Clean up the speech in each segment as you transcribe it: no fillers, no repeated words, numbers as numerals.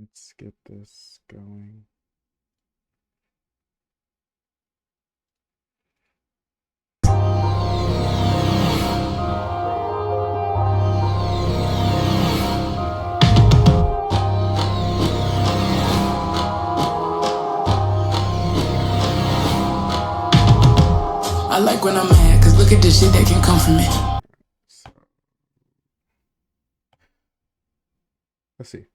Let's get this going. I like when I'm mad, cause look at the shit that can come from it. So, let's see.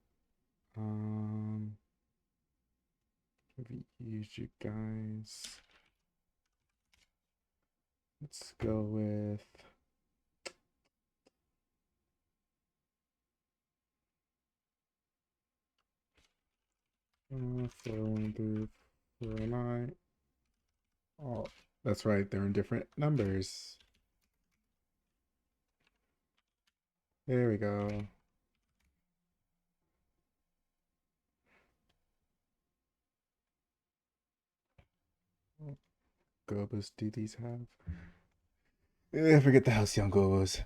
Have you used you guys? Let's go with four one through 409. Oh, that's right. They're in different numbers. There we go. What gobos do these have? I forget the Halcyon gobos.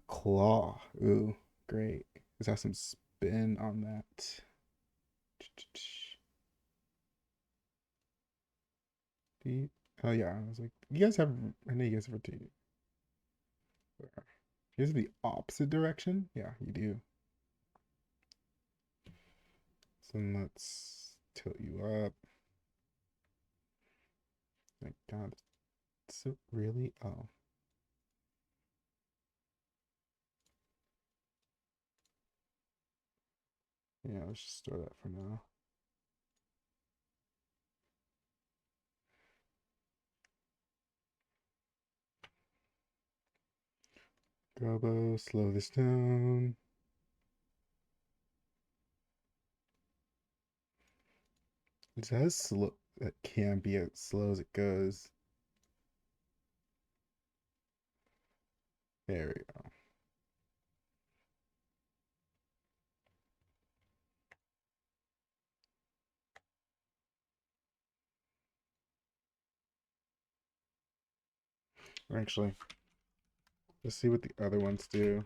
Claw. Ooh, great. Let's have some spin on that. Oh yeah, I was like, you guys have. I know you guys have rotated. You guys have the opposite direction. Yeah, you do. So let's tilt you up. My God, so really? Oh, yeah. Let's just store that for now. Gobo, slow this down. It's as slow. That can be as slow as it goes. There we go. Actually, let's see what the other ones do.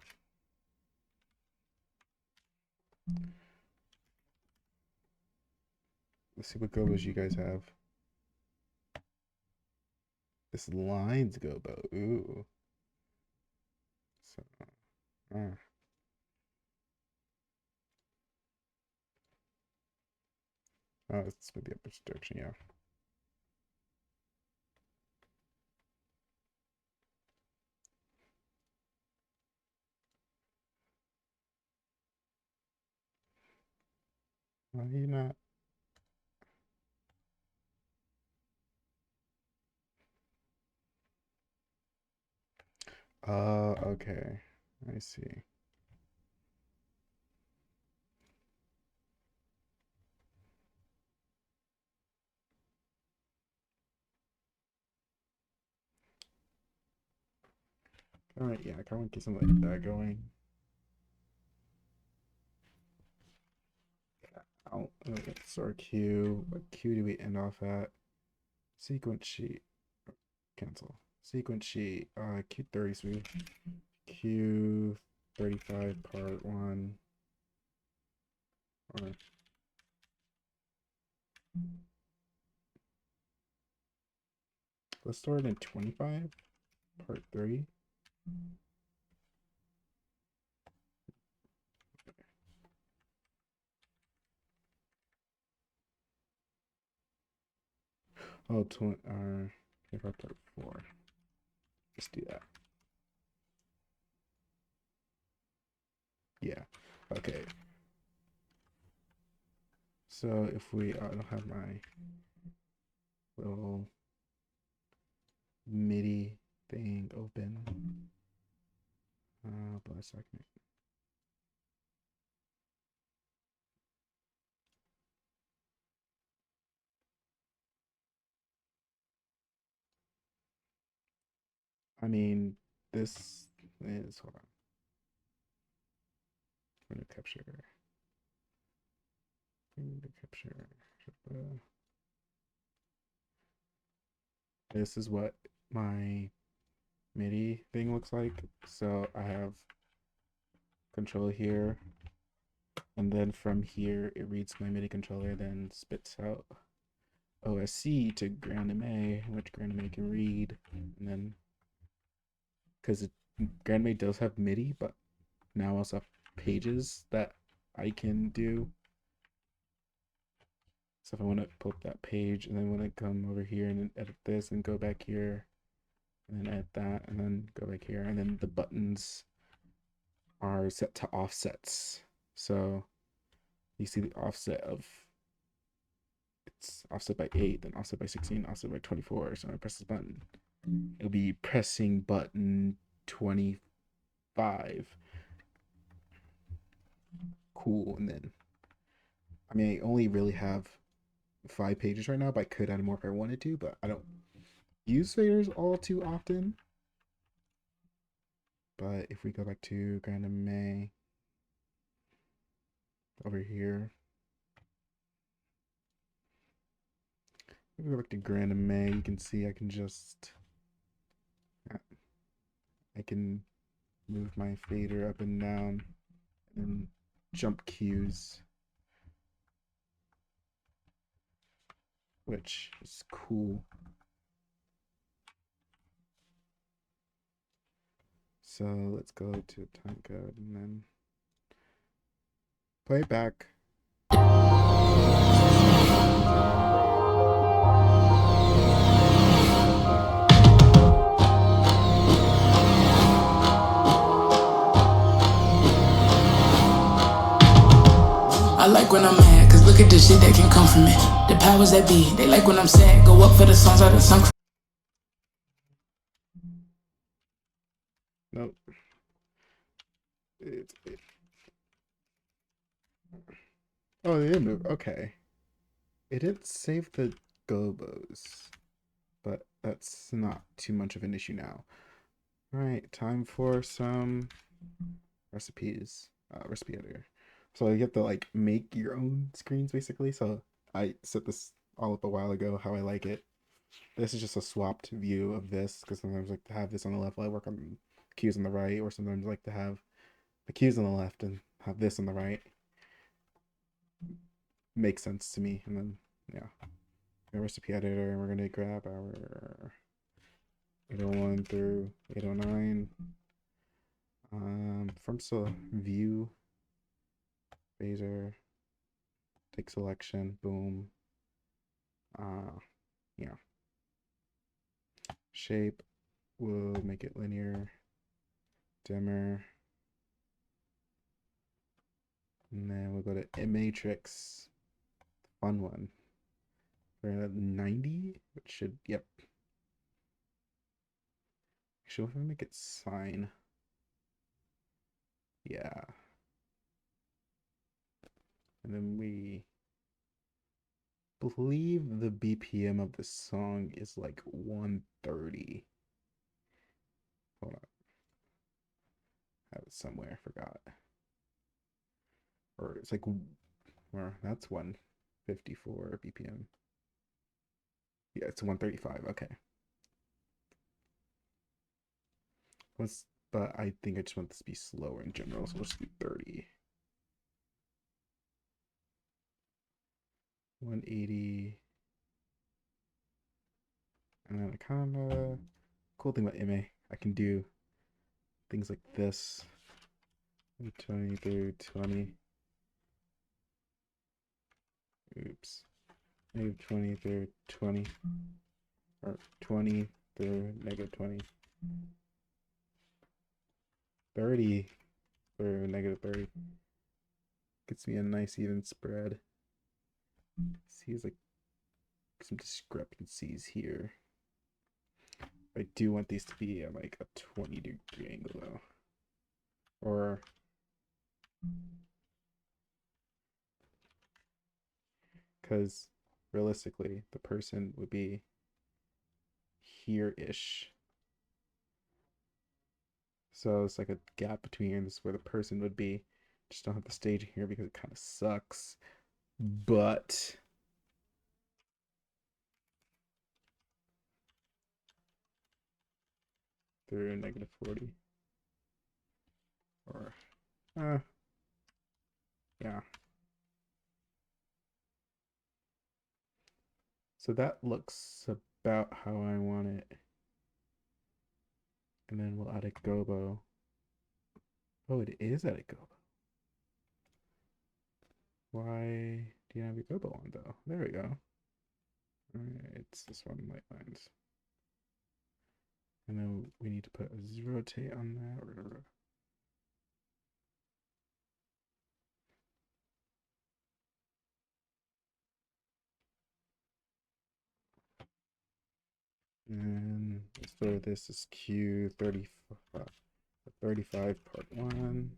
Let's see what gobos you guys have. This lines gobo. Ooh. So, uh, oh, it's with the opposite direction. Yeah. Why are you not? Okay. I see. All right, yeah, I kind of get something like that going. I'll start Q. What Q do we end off at? Sequence sheet. Cancel. Sequence sheet. Q33. Q35 part 1. Or let's start in 25 part 3. Oh, 25 part 4. Let's do that. Yeah. Okay. So if we, I don't have my little MIDI thing open. But a second. I mean, this is, hold on. I'm gonna capture. This is what my MIDI thing looks like. So I have control here, And then from here, it reads my MIDI controller, then spits out OSC to GrandMA, which GrandMA can read. And then, because GrandMA does have MIDI, but now I also have pages that I can do. So if I want to pull up that page, and then when I come over here and edit this and go back here, and then edit that, and then go back here, and then the buttons are set to offsets. So you see the offset of, it's offset by 8, then offset by 16, offset by 24. So I press this button, it'll be pressing button 25. Cool. And then, I mean, I only really have 5 pages right now, but I could add more if I wanted to, but I don't use faders all too often. But if we go back to GrandMA over here, if we go back to GrandMA, you can see I can just, I can move my fader up and down and jump cues, which is cool. So let's go to time code and then play it back. I like when I'm mad, cause look at the shit that can come from it. The powers that be, they like when I'm sad. Go up for the songs out of some. Nope. Oh, they didn't move. Okay. It didn't save the gobos, but that's not too much of an issue now. All right, time for some recipes. Recipe editor. So you have to like make your own screens basically. So I set this all up a while ago how I like it. This is just a swapped view of this because sometimes I like to have this on the left while I work on cues on the right, or sometimes I like to have the cues on the left and have this on the right. Makes sense to me. And then yeah, the recipe editor, and we're gonna grab our 801 through 809. From view, phaser, take selection, boom. Yeah. Shape, we'll make it linear, dimmer, and then we'll go to matrix, fun one, for 90, which should, yep. Actually, if I make it sine, yeah. And then we believe the BPM of the song is like 130. Hold on. I have it somewhere, I forgot. Or it's like, or that's 154 BPM. Yeah, it's 135. Okay. But I think I just want this to be slower in general, so let's do 30. 180. And then I kind of, cool thing about MA, I can do things like this. 20 through 20. Oops. Negative 20 through 20. Or 20 through negative 20. 30 through negative 30. Gets me a nice even spread. See, like some discrepancies here. I do want these to be at like a 20-degree angle though. Or because realistically, the person would be here-ish. So it's like a gap between here and this is where the person would be. Just don't have the stage here because it kind of sucks. But through negative 40. Or Yeah. So that looks about how I want it. And then we'll add a gobo. Oh, it is at a gobo. Why do you have a gobo on though? There we go. Alright, it's this one, light lines. And then we need to put a rotate on that. And let's throw this as Q35, 35 part 1.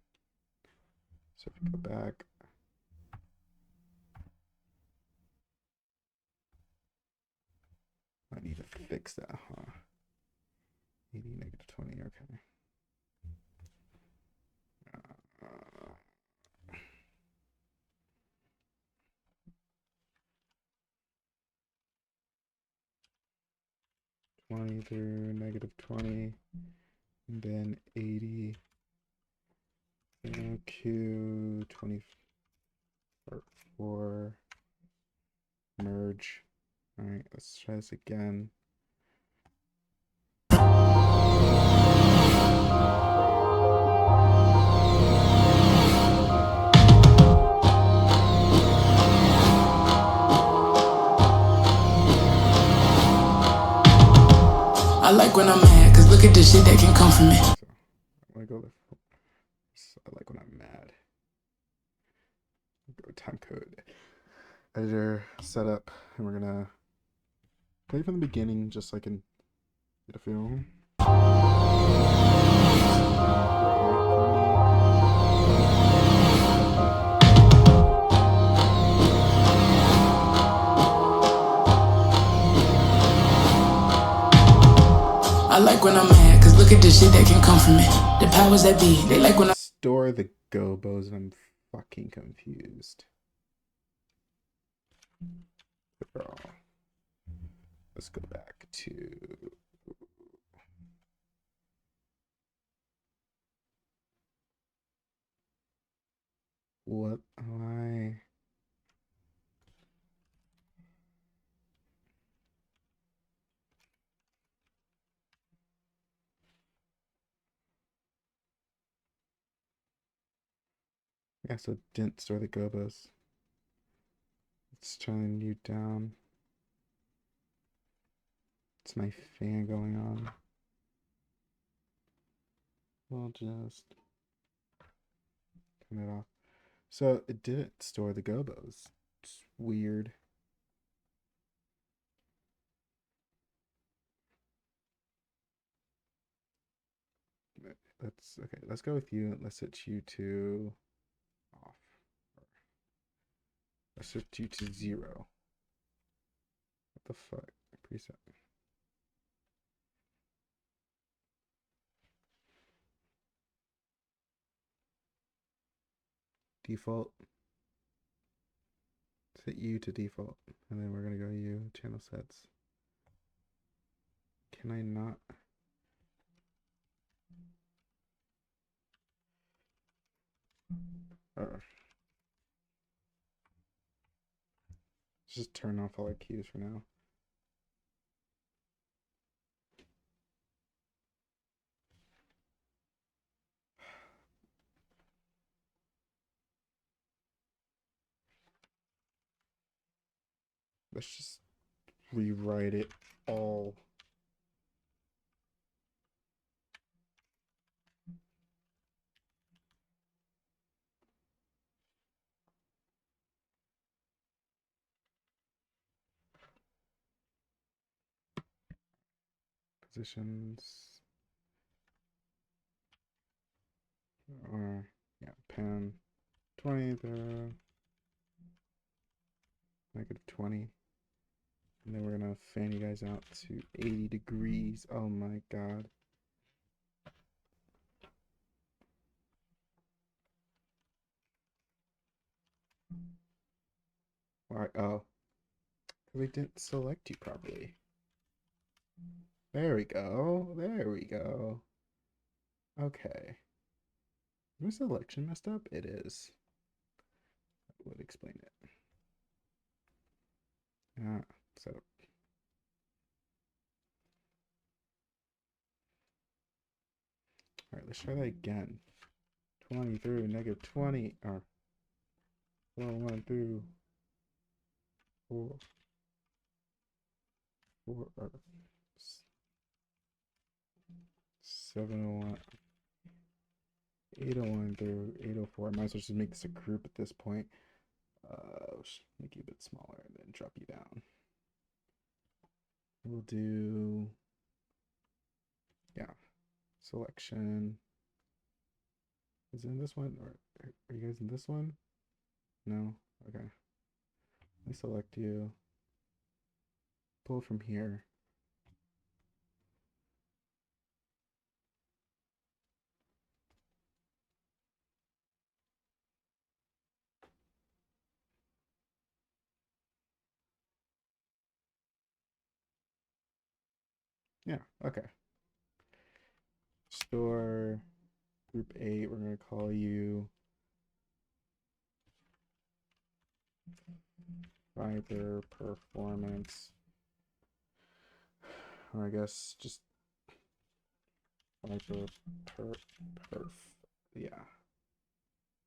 So if we go back, I need to fix that, huh? 80 negative 20, okay. 20 through negative 20, and then 80, Q24, merge. All right, let's try this again. I like when I'm mad, cause look at the shit that can come from it. So I want to go I like when I'm mad. Go time code editor setup, and we're gonna play from the beginning just so I can get a feel. I like when I'm mad, cause look at the shit that can come from it. The powers that be, they like when I store the gobos, and I'm fucking confused. Girl. Let's go back to what am I? Yeah, so it didn't store the gobos. It's turning you down. It's my fan going on. We'll just turn it off. So it didn't store the gobos. It's weird. Let's okay. Let's go with you. Let's set you to off. Let's set you to 0. What the fuck? Preset. Default. Set you to default, and then we're gonna go you channel sets. Can I not? Just turn off all our cues for now. Let's just rewrite it all. Positions. Or, yeah, pen 20 to negative 20. And then we're going to fan you guys out to 80 degrees. Oh my god. Why? Oh. We didn't select you properly. There we go. There we go. Okay. Was the selection messed up? It is. would explain it. Ah, so. All right, let's try that again. 20 through negative 20, or 1 through 4, 4, or 701, 801 through 804. I might as well just make this a group at this point. Just make you a bit smaller and then drop you down. We'll do, yeah, selection. Is it in this one? Or are you guys in this one? No? Okay. Let me select you. Pull from here. Yeah, okay. Store group 8, we're going to call you Viper Performance. Or I guess just Viper Perf. Yeah.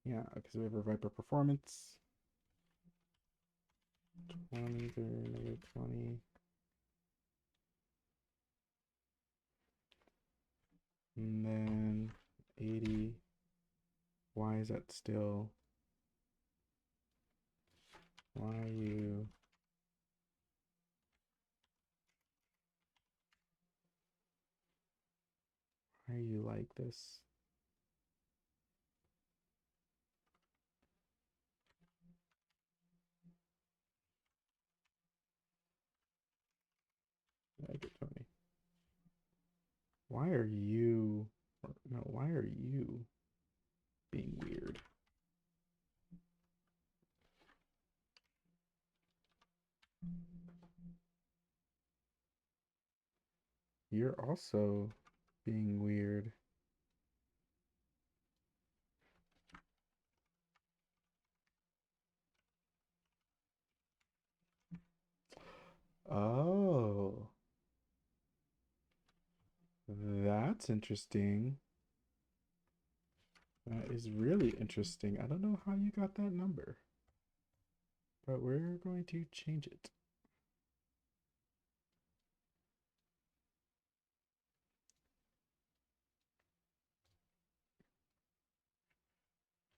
Yeah, because we have a Viper Performance. 20 through negative 20. And then 80. Why is that still? Why are you? Why are you like this? Negative 20. Why are you? No, why are you being weird? You're also being weird. Oh, that's interesting. That is really interesting. I don't know how you got that number, but we're going to change it.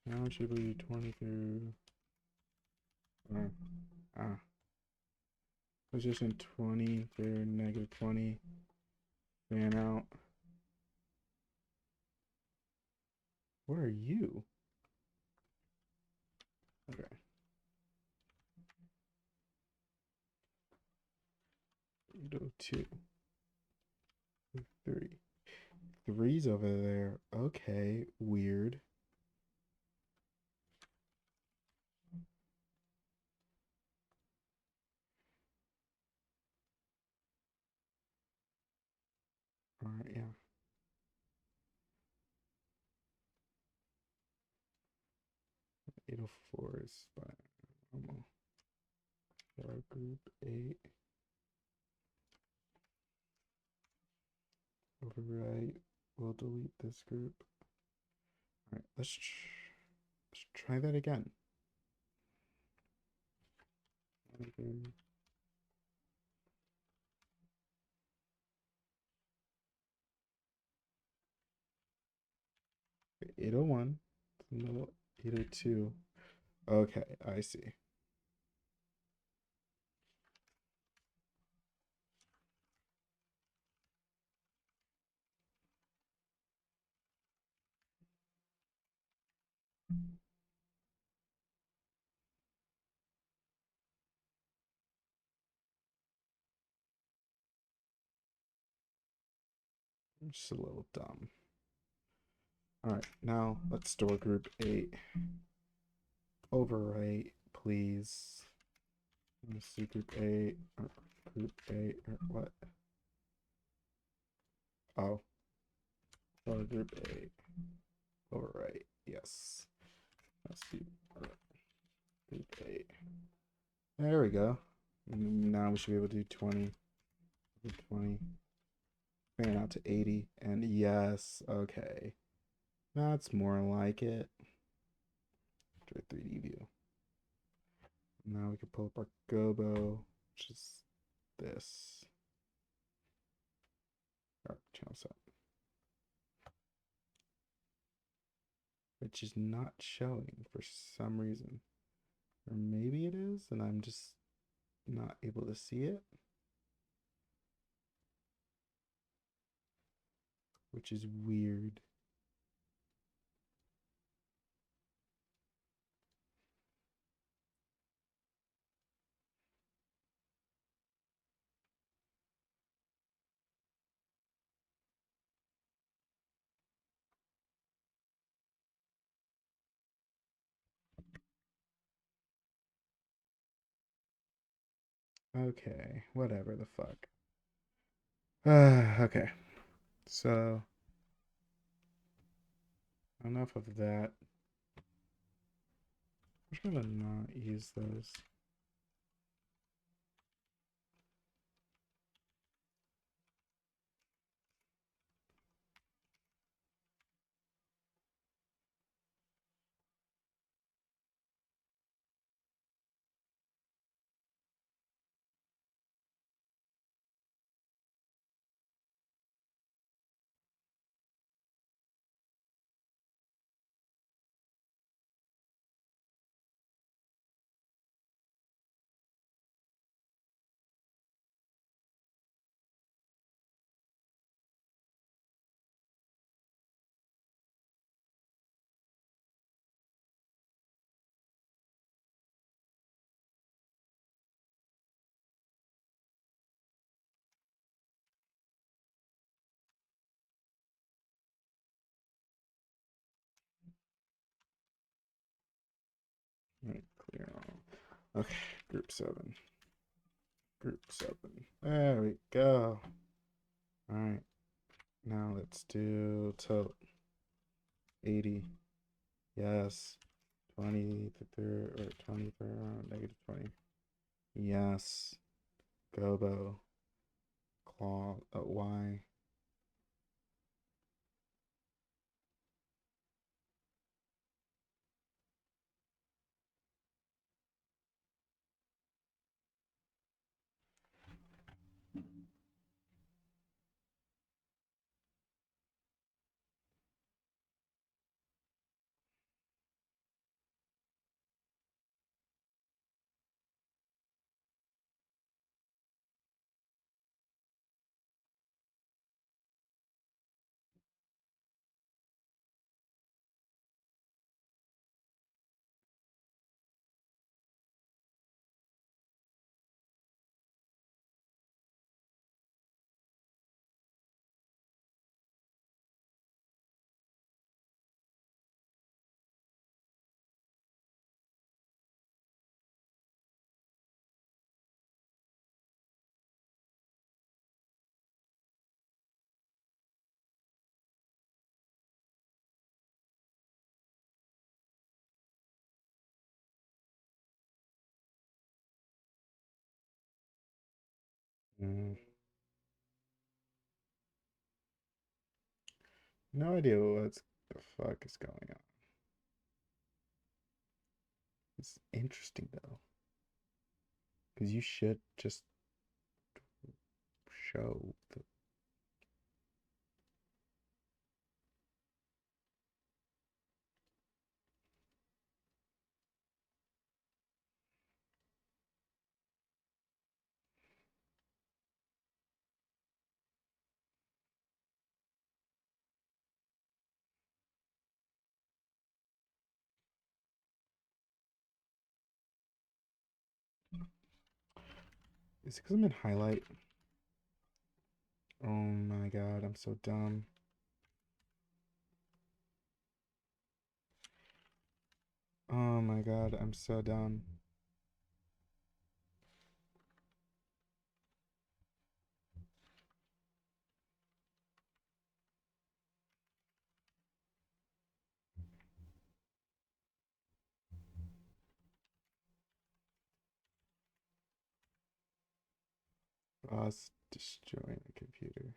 Now it should be 20 through. Ah, position 20 through negative 20. Fan out. What are you? Okay. 802. 3. Three's over there. Okay, weird. All right, yeah. 804 is by normal. Our group 8. Overwrite. We'll delete this group. All right, let's try that again. 801. No, 802. Okay, I see. I'm just a little dumb. All right, now let's store group 8. Overwrite, please. Let's see group 8. Group 8, or what? Oh, store group 8. Overwrite, yes. Let's do 8. There we go. Now we should be able to do 20. 20. Fan out to 80. And yes, okay. That's more like it. Do a 3D view. Now we can pull up our gobo, which is this. Our channel set. Which is not showing for some reason. Or maybe it is, and I'm just not able to see it. Which is weird. Okay, whatever the fuck. Okay, so enough of that. I'm trying to not use those. Right, clear all. Okay, group 7. Group 7. There we go. Alright, now let's do tilt. 80. Yes. 20 to third, or 20 for negative 20. Yes. Gobo. Claw. Y. Mm. No idea what the fuck is going on. It's interesting though. Because you should just show the. Is it because I'm in highlight? Oh my god, I'm so dumb. Oh my god, I'm so dumb. Us destroying a computer.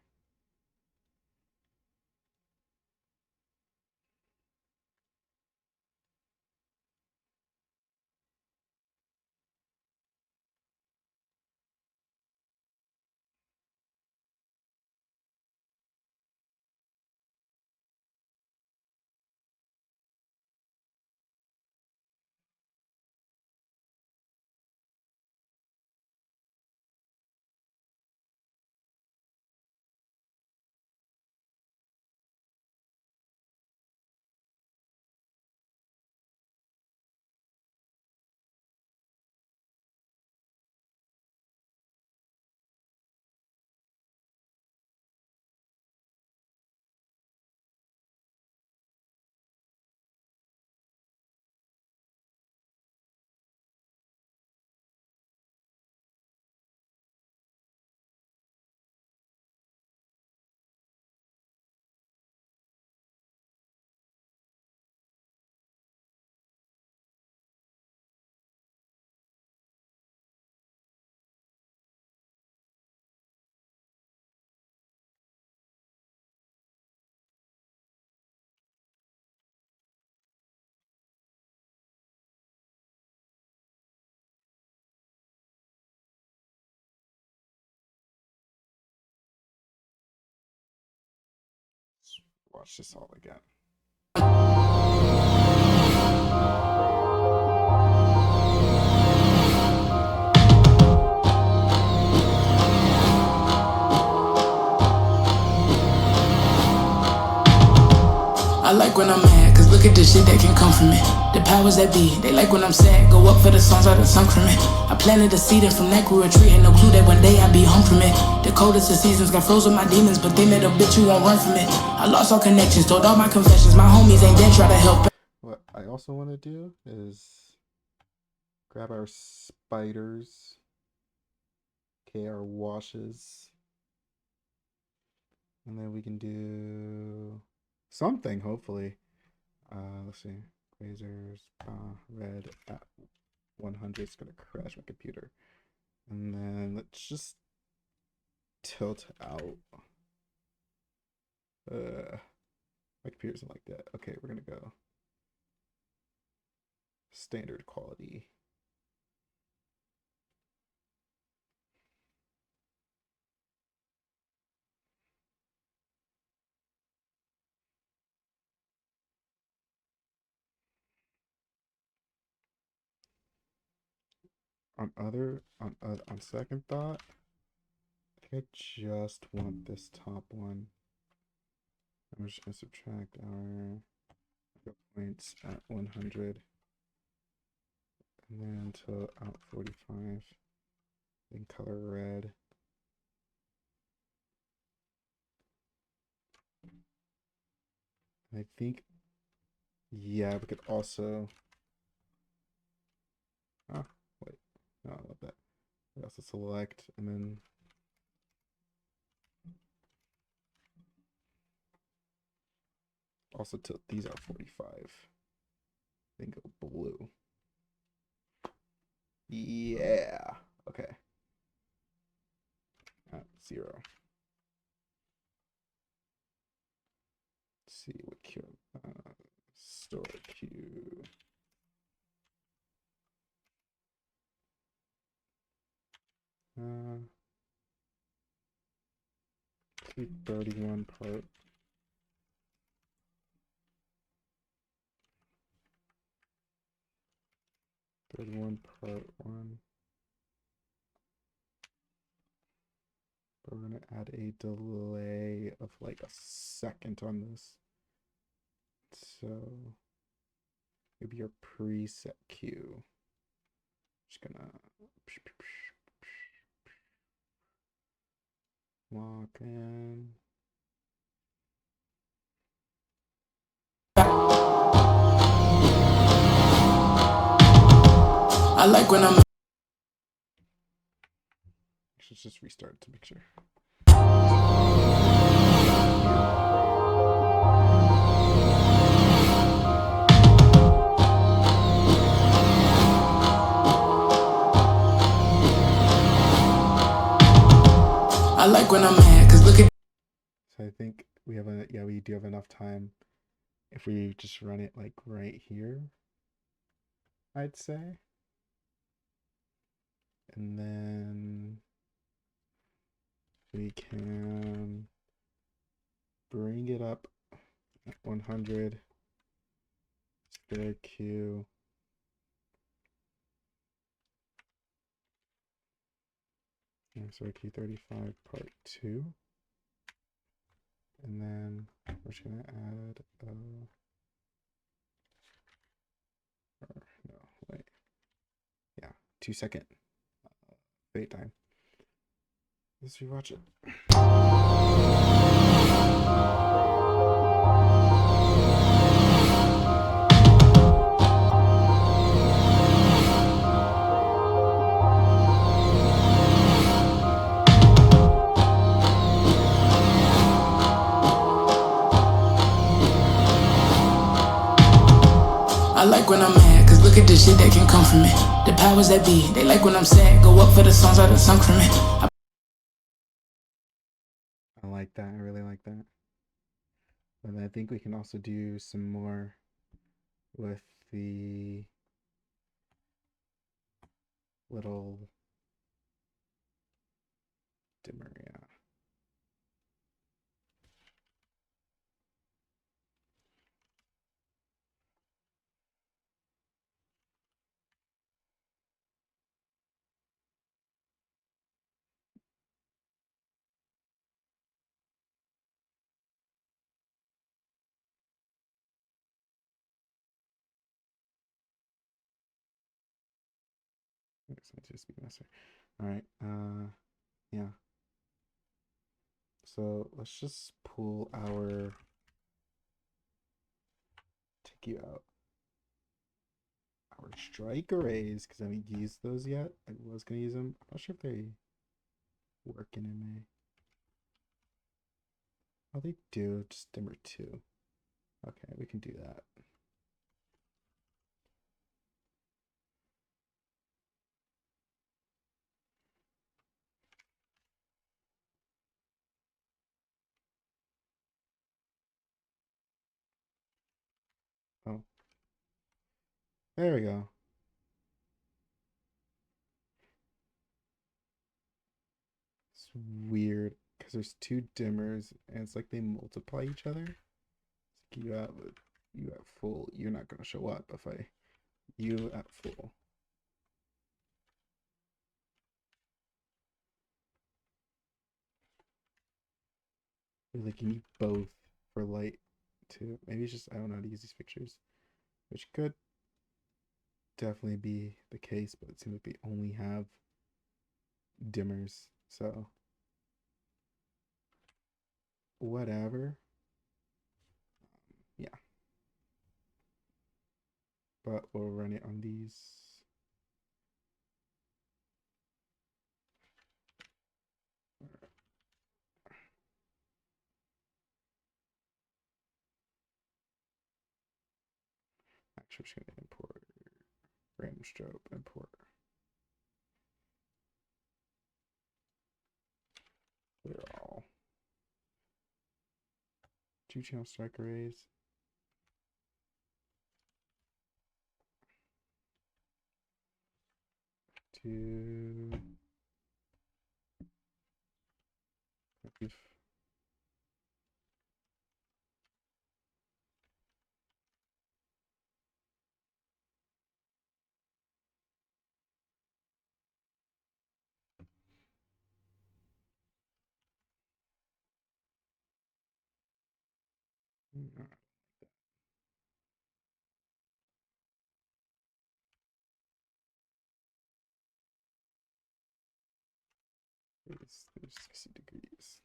Watch this all again. I like when I'm mad, cause look at the shit that can come from it. The powers that be, they like when I'm sad. Go up for the songs I done sung from it. I planted a seed and from that grew a tree. Had no clue that one day I'd be home from it. The coldest of seasons got froze with my demons, but they made a bitch who won't run from it. I lost all connections, told all my confessions. My homies ain't dead, try to help. What I also want to do is grab our spiders, okay, our washes, and then we can do something, hopefully. Let's see. Razors, red at 100 is gonna crash my computer. And then let's just tilt out. My computer isn't like that. Okay, we're gonna go standard quality. On second thought, I think I just want this top one. I'm just gonna subtract our points at 100 and then to out 45. Then color red. I think, yeah, we could also. Oh, wait. No, I love that. We also select and then also tilt these out 45. Then go blue. Yeah. Okay. At 0. Let's see what queue. Store queue. Keep 31 part. Part 1. But we're gonna add a delay of like a second on this. So maybe your preset queue. Just gonna lock in. I like when I'm. Let's just restart to make sure. I like when I'm mad, cause look at. So I think we have we do have enough time if we just run it like right here, I'd say. And then we can bring it up at 100, spare Q. So Q35 part 2. And then we're just gonna add no, wait. Yeah, 2-second wait time. Let's rewatch it. I like when I'm mad, cause look at the shit that can come from it. The powers that be, they like when I'm sad. Go up for the songs out of sunk from it. I like that. I really like that. And I think we can also do some more with the little dimmer, yeah. This might just be messy. All right. Yeah. So let's just pull our take you out our strike arrays because I haven't used those yet. I was gonna use them. I'm not sure if they work in MA. Oh, they do. Just dimmer 2. Okay, we can do that. Oh, there we go. It's weird because there's 2 dimmers and it's like they multiply each other. It's like you at full, you're not gonna show up if I you at full. Like you need both for light too. Maybe it's just I don't know how to use these pictures, which could definitely be the case, but it seems like they only have dimmers. So whatever. Yeah, but we'll run it on these. Actually, I'm just gonna import random strobe import. They're all 2-channel strike arrays. Two. There's 60 degrees.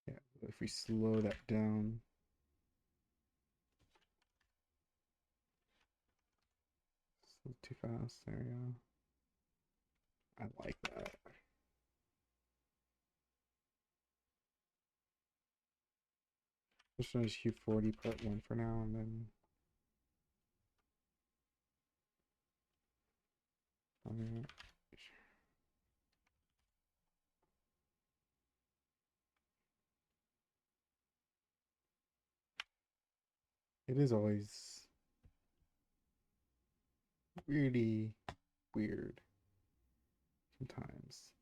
Yeah, if we slow that down, too fast. There we go. I like that. Just finish Q40 part 1 for now, and then it is always really weird sometimes.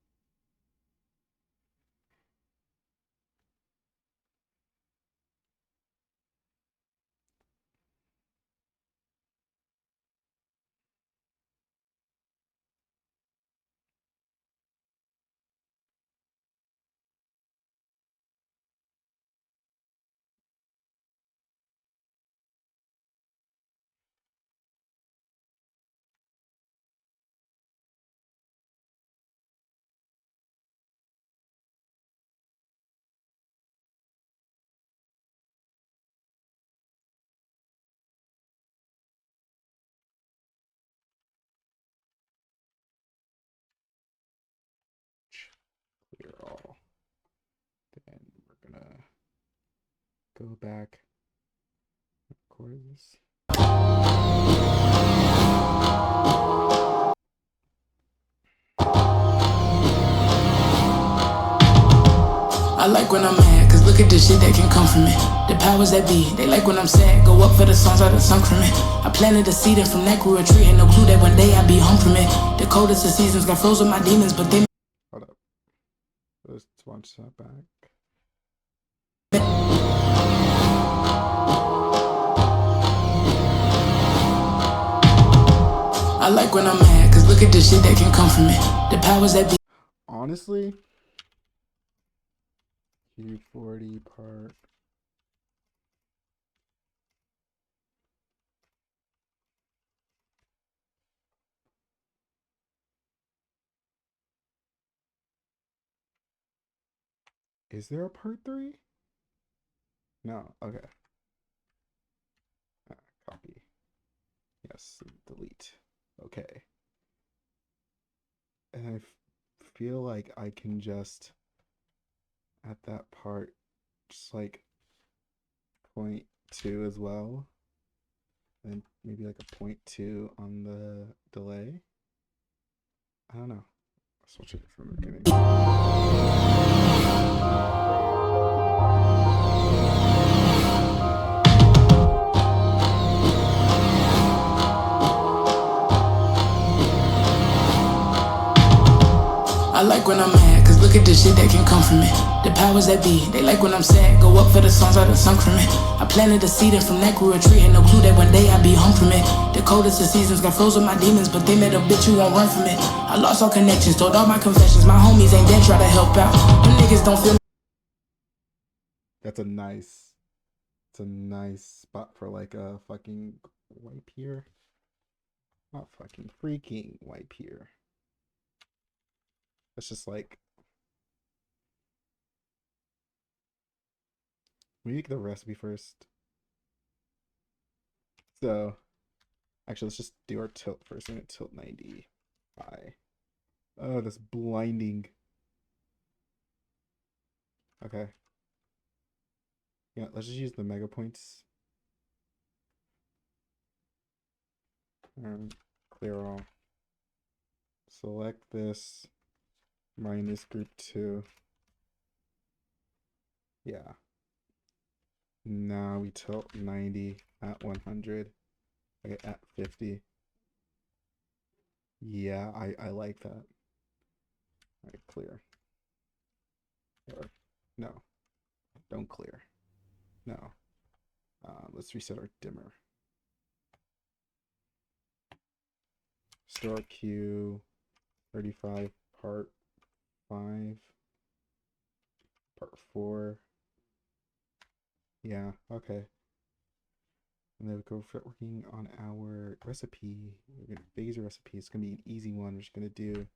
Clear all. Then we're gonna go back. Record this. I like when I'm mad, cause look at the shit that can come from it. The powers that be, they like when I'm sad. Go up for the songs I done sung from it. I planted a seed and from that grew a tree. Had no clue that one day I'd be home from it. The coldest of seasons got frozen my demons, but they Hold up. Let's watch that back. I like when I'm mad, cause look at the shit that can come from it. The powers that be. Honestly, Q40 part. Is there a part 3? No. Okay. Copy. Yes. Delete. Okay. And I feel like I can just, at that part, just like 0.2 as well. And maybe like a 0.2 on the delay. I don't know. I'll switch it from the beginning. I like when I'm mad, cause look at the shit that can come from it. The powers that be, they like when I'm sad. Go up for the songs I done sung from it. I planted a seed and from that grew a tree. Had no clue that one day I'd be home from it. The coldest of seasons got frozen my demons, but they met a bitch who won't run from it. I lost all connections, told all my confessions. My homies ain't dead, try to help out. Them niggas don't feel. That's a nice, it's a nice spot for like a fucking wipe here. Not fucking freaking wipe here. It's just like, we make the recipe first. So, actually, let's just do our tilt first. I'm gonna tilt 90 high. Oh, that's blinding. Okay. Yeah, let's just use the mega points. Clear all. Select this minus group 2. Yeah. Now we tilt 90 at 100. Okay, at 50. Yeah, I like that. All right, clear. Or, no, don't clear. No. Let's reset our dimmer. Store Q 35 part 5 part 4. Yeah, okay. And then we go for working on our recipe. We're gonna phase a recipe. It's gonna be an easy one. We're just gonna do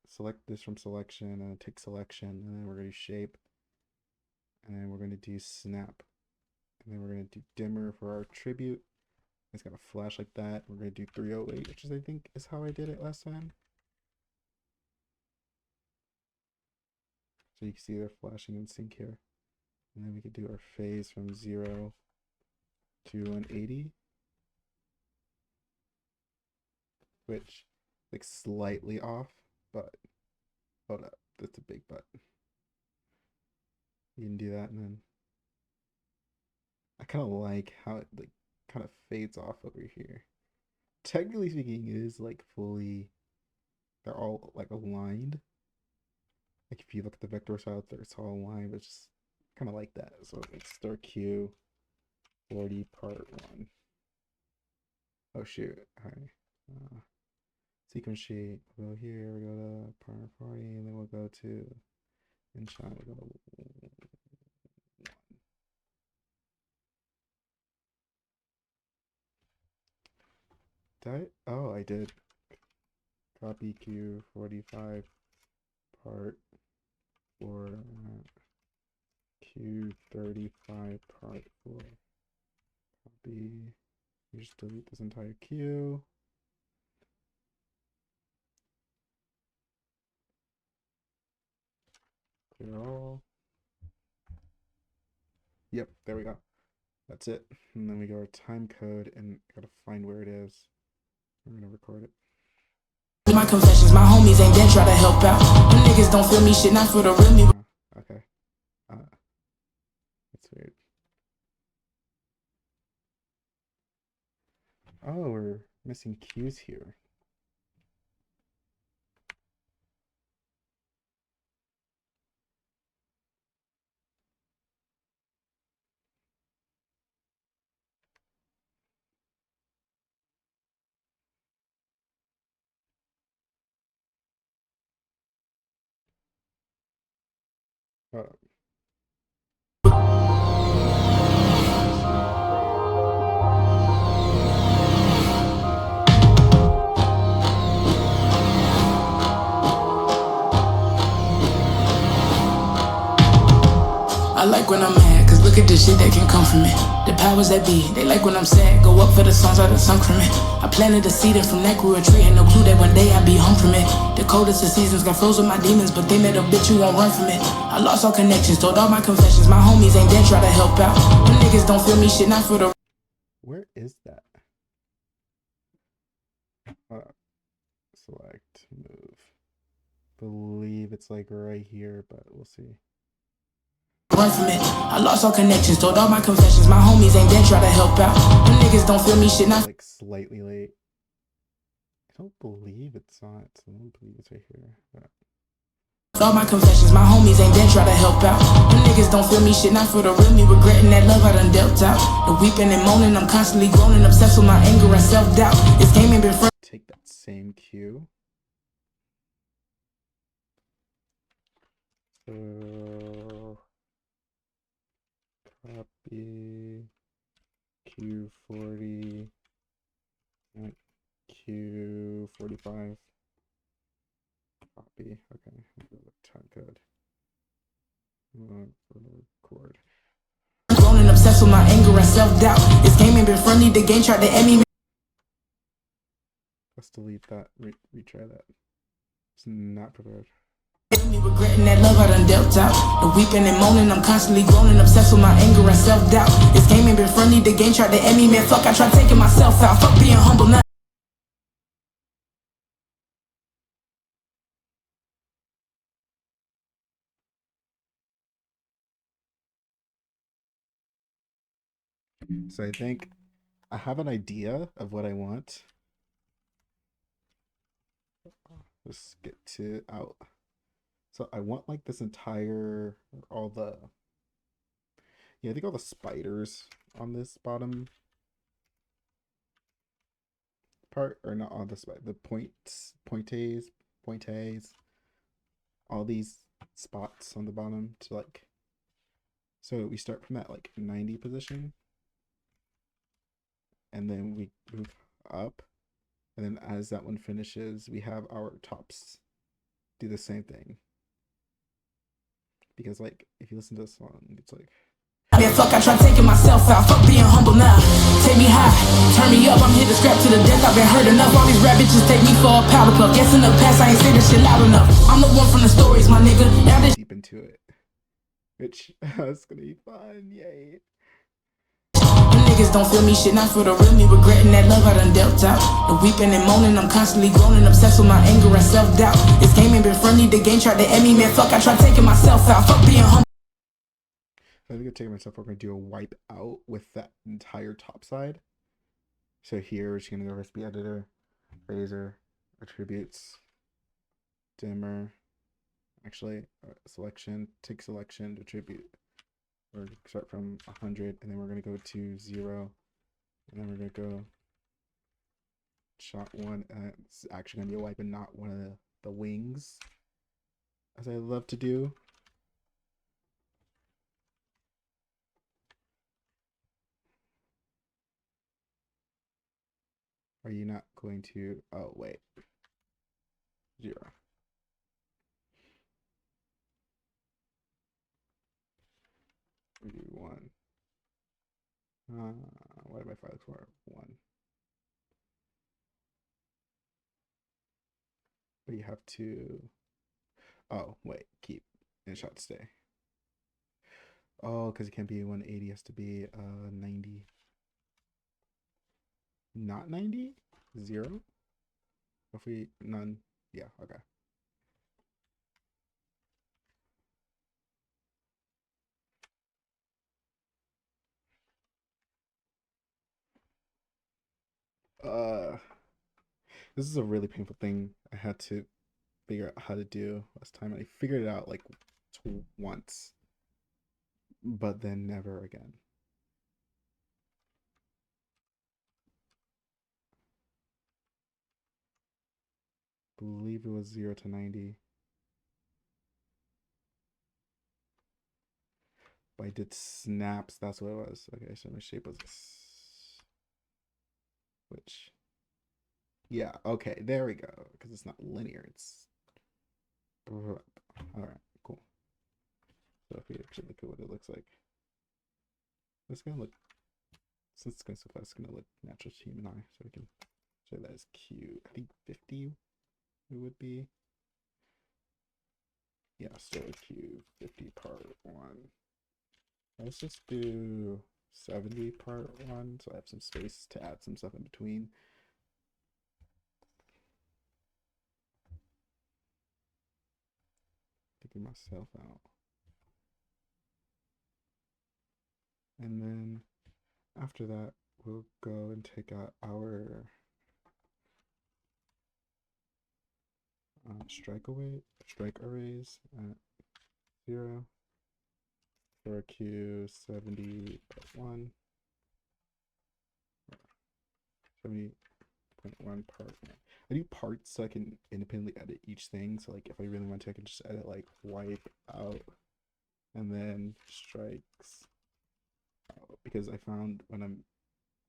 select this from selection and take selection, and then we're gonna do shape, and then we're gonna do snap, and then we're gonna do dimmer for our tribute. It's gonna flash like that. We're gonna do 308, which is I think is how I did it last time. So you can see they're flashing in sync here. And then we could do our phase from 0 to 180, which like slightly off, but hold up, that's a big but. You can do that, and then I kind of like how it like kind of fades off over here. Technically speaking, it is like fully, they're all like aligned. Like if you look at the vector file, it's all aligned, but it's just kind of like that. So let's start Q 40 part 1. Oh shoot, hi. Sequence sheet, we'll go here, we go to part 40, and then we'll go to InShot, we'll go to 1. Did I? Oh, I did. Copy Q45 part 4, Q35 part 4. Copy. You just delete this entire queue. Clear all. Yep, there we go. That's it. And then we go our time code and gotta find where it is. We're gonna record it. My confessions, my homies ain't dead, try to help out. Them niggas don't feel me, shit, not for the real me. Okay. That's weird. Oh, we're missing cues here. I like when I'm mad, cause look at the shit that can come from it. The powers that be, they like when I'm sad, go up for the songs out of sunk from it. I planted a seed and from that grew a tree, had no clue that one day I'd be home from it. The coldest of seasons got froze with my demons, but they met a bitch who won't run from it. I lost all connections, told all my confessions, my homies ain't dead, try to help out. Them niggas don't feel me, shit, not for the... Where is that? Select, move. Believe it's like right here, but we'll see. Run from it. I lost all connections, told all my confessions, my homies ain't dead, try to help out. Them niggas don't feel me, shit, not like slightly late. I don't believe it's on it, so I don't believe it's right here. But... all my confessions, my homies ain't dead, try to help out. Them niggas don't feel me, shit, not for the real me, regretting that love I done dealt out. The weeping and moaning, I'm constantly groaning, obsessed with my anger and self-doubt. This game ain't been fun. Take that same cue. So copy Q40, Q45. Copy. Okay, time code. Record. Groaning, obsessed with my anger and self-doubt. This game ain't been friendly. The game tried to end me. Let's delete that. Retry that. It's not prepared. Me regretting that love I done dealt out. The weeping and moaning, I'm constantly groaning, obsessed with my anger and self-doubt. This game ain't been friendly. The game tried to end me, man. Fuck, I tried taking myself out. Fuck being humble now. So I think I have an idea of what I want. Let's get to out. So I want like this entire, all the, yeah, I think all the spiders on this bottom part, or not all the spider, the pointes, all these spots on the bottom to like, so we start from that like 90 position. And then we move up, and then as that one finishes, we have our tops do the same thing. Because like, if you listen to this song, it's like, man, fuck, I tried taking myself out. Fuck being humble now. Take me high, turn me up. I'm here to scrap to the death. I've been hurt enough. All these rap bitches take me for a powder puff. Guess in the past I ain't say this shit loud enough. I'm the one from the stories, my nigga. Now this deep into it. which that's gonna be fun. Yay. You niggas don't feel me, shit, not for the real me. Regretting that love I done dealt out. The weeping and moaning, I'm constantly groaning, obsessed with my anger and self-doubt. This game ain't been friendly, the game tried to end me, man, fuck, I tried taking myself out. Fuck being humble. So I think I'm taking myself, we're gonna do a wipe out with that entire top side. So here we're just gonna go recipe editor, razor, attributes, dimmer, actually selection, take selection, attribute. We're start from 100 and then we're gonna go to 0 and then we're gonna go shot 1 and it's actually gonna be a wipe and not one of the wings as I love to do. Are you not going to, oh wait, 0. We do 1. What did my file for? 1. But you have to, oh wait, keep and shot stay. Oh, because it can't be 180, it has to be 90. Not 90? 0? If we, none, yeah, okay. Uh, this is a really painful thing I had to figure out how to do last time. I figured it out like once, but then never again. I believe it was 0 to 90. But I did snaps, that's what it was. Okay, so my shape was which, yeah, okay, there we go. Because it's not linear, it's all right, cool. So if we actually look at what it looks like, it's gonna look, since it's going so fast, it's gonna look natural to human eye. So we can show that as Q. I think 50 it would be. Yeah, still Q 50 part 1. Let's just do 70 part 1, so I have some space to add some stuff in between. Taking myself out. And then after that, we'll go and take out our strike arrays at 0 for Q 70.1, 70.1 part 1. I do parts so I can independently edit each thing. So like if I really want to, I can just edit like wipe out and then strikes out, because I found when I'm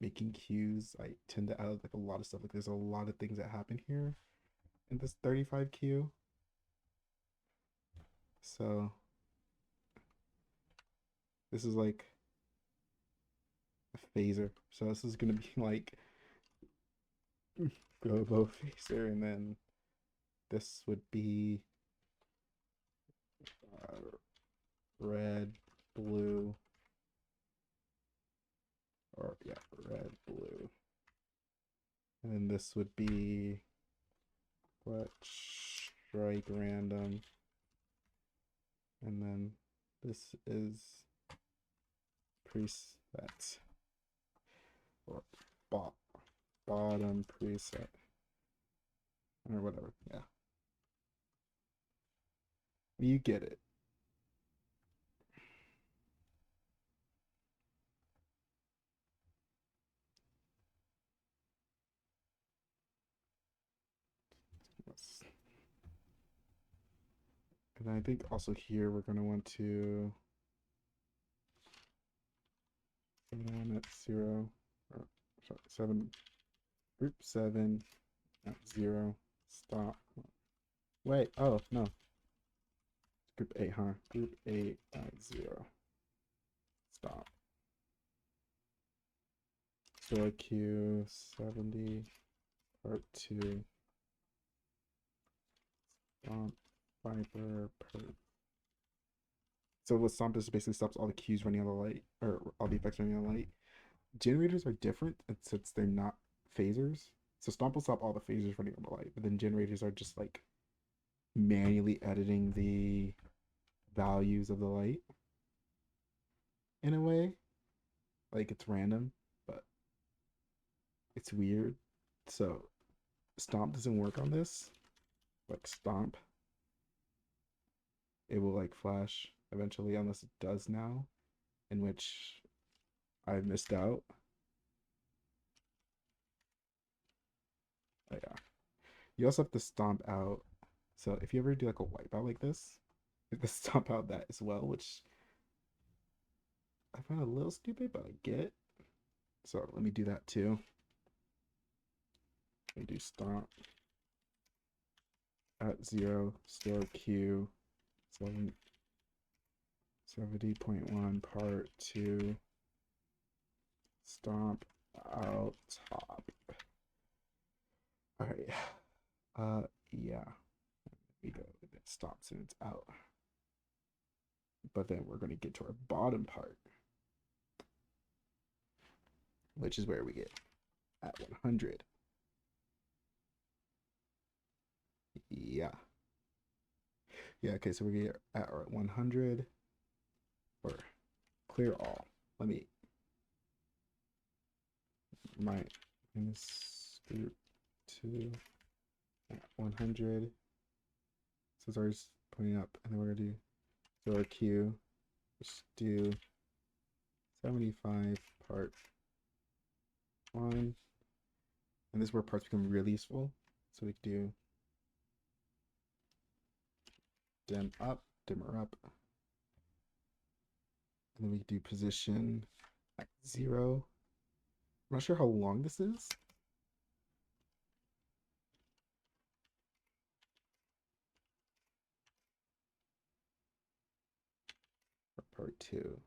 making cues, I tend to add like a lot of stuff. Like there's a lot of things that happen here in this 35 Q. So this is like a phaser. So this is gonna be like Gobo phaser, and then this would be red, blue, or yeah, red, blue, and then this would be what, strike random, and then this is presets or bottom preset or whatever. Yeah, you get it. Yes. And I think also here we're going to want to at 0, or sorry, 7, group 7 at 0, stop. Wait, oh no, group 8, huh? Group 8 at 0, stop. So Q 70 part 2, stop, viper part So what stomp does basically stops all the cues running on the light, or all the effects running on the light. Generators are different since they're not phasers. So stomp will stop all the phasers running on the light, but then generators are just like manually editing the values of the light in a way. Like it's random, but it's weird. So stomp doesn't work on this. Like stomp, it will like flash eventually, unless it does now, in which I missed out. Oh, yeah. You also have to stomp out. So if you ever do like a wipeout like this, you have to stomp out that as well, which I find a little stupid, but I get it. So let me do that too. Let me do stomp at 0, store Q 70.1 part 2, stomp out top. All right. Yeah. We go. It stops and it's out. But then we're going to get to our bottom part, which is where we get at 100. Yeah. Yeah, okay, so we get at our 100, or clear all. Let me, minus group 2 at 100. So it's always pointing up, and then we're going to do our Q, just do 75 part 1. And this is where parts become really useful. So we can do dim up, dimmer up. And then we do position at 0. I'm not sure how long this is. Part 2.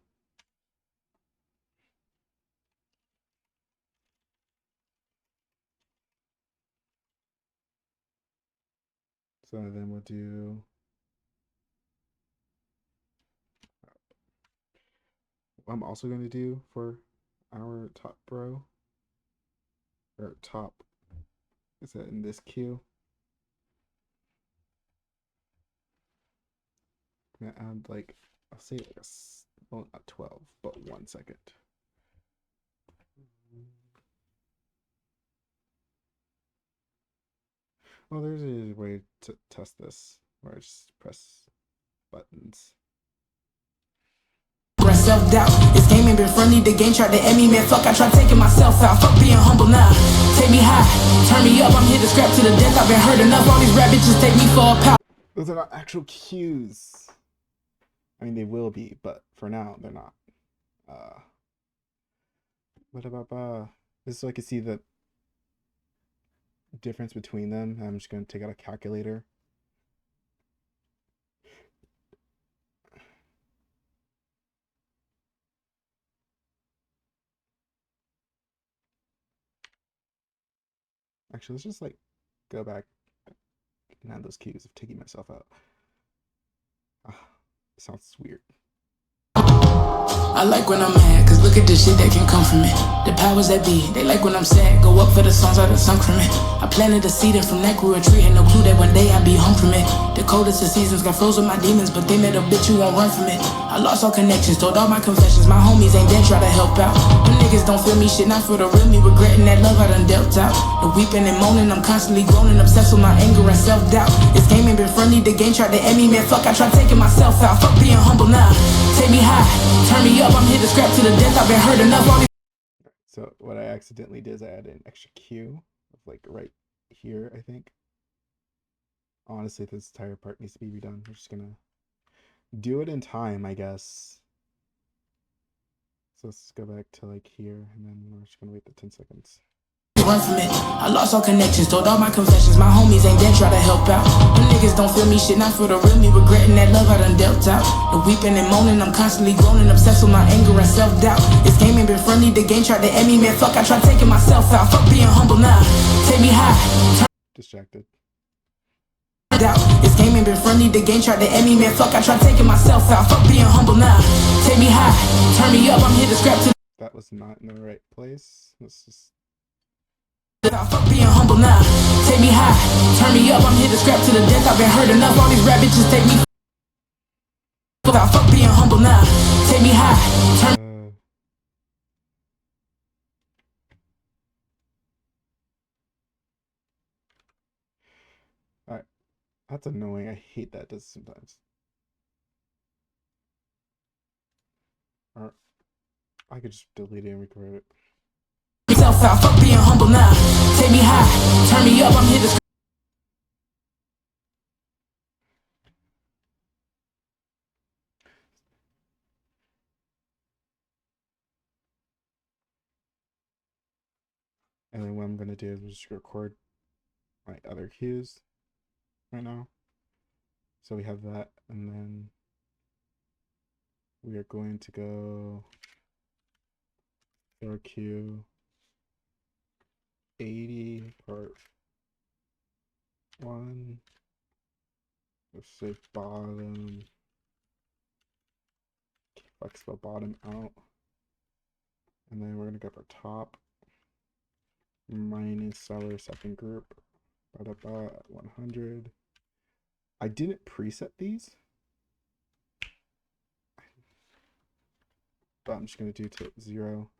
So then we'll do what I'm also going to do for our top row, or top, is that in this queue? I'm gonna add like, I'll say like well, not 12, but 1 second. Well, there's a way to test this where I just press buttons. Self-doubt, this game ain't been friendly. The game tried to end me, man. Fuck, I tried taking myself out. Fuck being humble now. Take me high, turn me up. I'm here to scrap to the death. I've been hurt enough. All these rap bitches take me for a power. Those are not actual cues. I mean, they will be, but for now, they're not. What about this is so I can see the difference between them. I'm just going to take out a calculator. Actually, let's just like go back and add those cues of taking myself out. Sounds weird. I like when I'm mad, cause look at the shit that can come from it. The powers that be, they like when I'm sad. Go up for the songs I done sung from it. I planted a seed and from that grew a tree. Had no clue that one day I'd be hung from it. The coldest of seasons got frozen my demons, but they met a bitch who won't run from it. I lost all connections, told all my confessions. My homies ain't dead, try to help out. Them niggas don't feel me, shit not for the real me. Regretting that love I done dealt out. The weeping and moaning, I'm constantly groaning. Obsessed with my anger and self-doubt. This game ain't been friendly, the game tried to end me, man. Fuck, I tried taking myself out. Fuck being humble now. Take me high, turn me up. I'm here to scrap to the death. I've been hurt enough. All these So what I accidentally did is I added an extra cue of like right here, I think. Honestly, this entire part needs to be redone. We're just gonna do it in time, I guess. So let's go back to like here, and then we're just gonna wait the 10 seconds. run from it. I lost all connections, told all my confessions. My homies ain't dead, try to help out. Them niggas don't feel me, shit not for the real me. Regretting that love I done dealt out. The weeping and moaning, I'm constantly groaning. Obsessed with my anger and self-doubt. This game ain't been friendly, the game tried to end me, man. Fuck, I tried taking myself out. Fuck being humble now. Take me high. Distracted. This game ain't been friendly, the game tried to end me, man, fuck, I tried taking myself out, fuck being humble now. Take me high, turn me up, I'm here to scrap to that was not in the right place. Let's just fuck being humble now. Take me high, turn me up, I'm here to scrap to the death. I've been hurt enough, all these rap bitches take me fuck being humble now. Take me high, turn Alright. That's annoying. I hate that does sometimes. Or I could just delete it and record it. myself out, fuck being humble now. Take me high, turn me up, I'm here to And then what I'm gonna do is just record my other cues right now. So we have that, and then we are going to go for cue 80 part 1. Let's say bottom, flex the bottom out, and then we're gonna go for top minus our second group, 100. I didn't preset these, but I'm just gonna do tilt 0.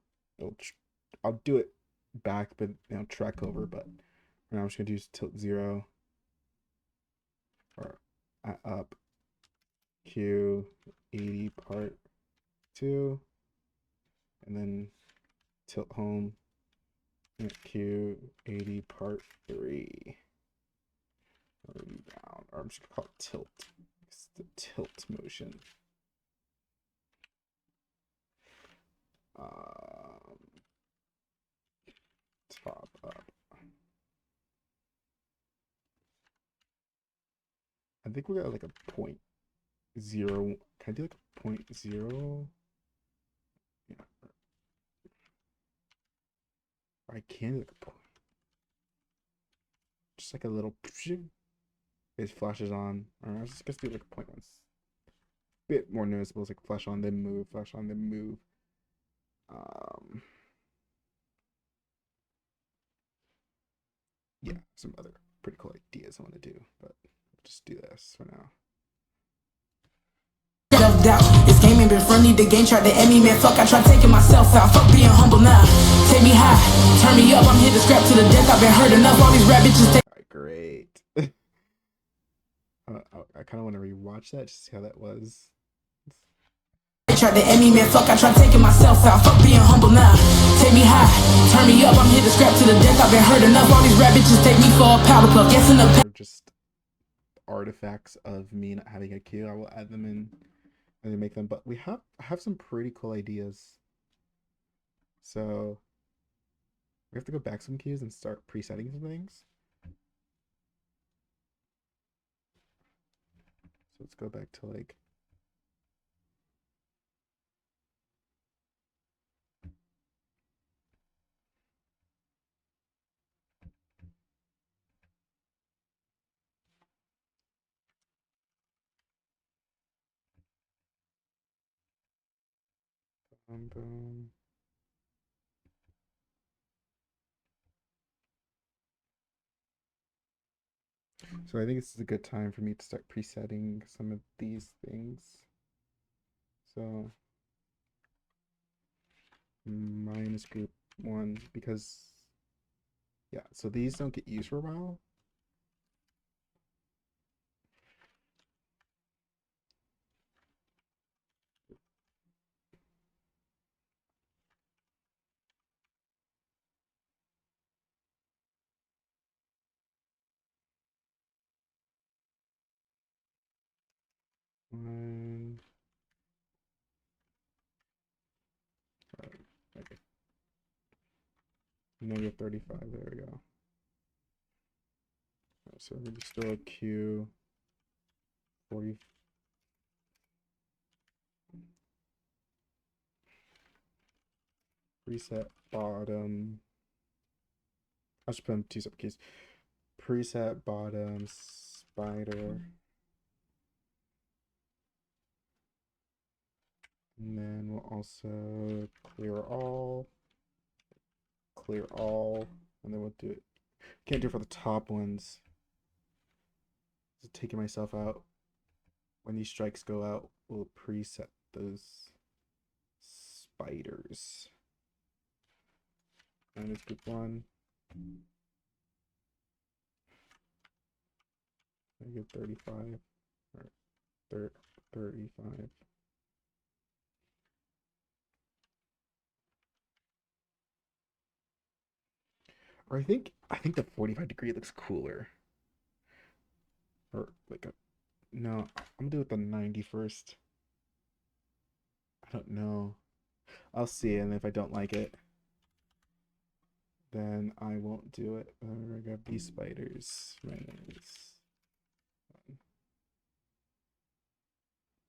I'll do it back, but track over. But right now I'm just gonna do tilt 0 or up Q 80 part 2, and then tilt home Q 80 part 3. Down, or I'm just gonna call it tilt. It's the tilt motion. Top up. I think we got like a point 0. Can I do like a point 0? Yeah. I can do like a point. Just like a little. It flashes on. Or I was just gonna do like a point 1. Bit more noticeable. It's like flash on then move, flash on then move. Yeah, some other pretty cool ideas I want to do, but I'll just do this for now. self-doubt. This game ain't been friendly, the game tried to end me, man, fuck, I tried taking myself out, fuck being humble now. Take me high, turn me up, I'm here to scrap to the death. I've been hurt enough, all these rap bitches take Alright, great. I kind of want to rewatch that just to see how that was. tried to end me, man, fuck, I tried taking myself out, fuck being humble now. Take me high, turn me up, I'm here to scrap to the death. I've been hurt enough, all these rap bitches take me for a powder puff. Yes, in the just artifacts of me not having a cue. I will add them in and then make them. But we have some pretty cool ideas. So we have to go back some cues and start presetting some things. So let's go back to like boom. So I think this is a good time for me to start presetting some of these things. So minus group 1, because yeah, so these don't get used for a while. One, okay. Negative 35, there we go. So we're just still a Q 40. Preset bottom. I'll just put them 2 separate keys. Preset bottom spider And then we'll also clear all, and then we'll do it. Can't do it for the top ones. Just taking myself out. When these strikes go out, we'll preset those spiders. And it's group one. I give 35 or 35. Or I think the 45-degree looks cooler. Or like a no, I'm gonna do it the 90 first. I don't know. I'll see, and if I don't like it, then I won't do it. I got these spiders.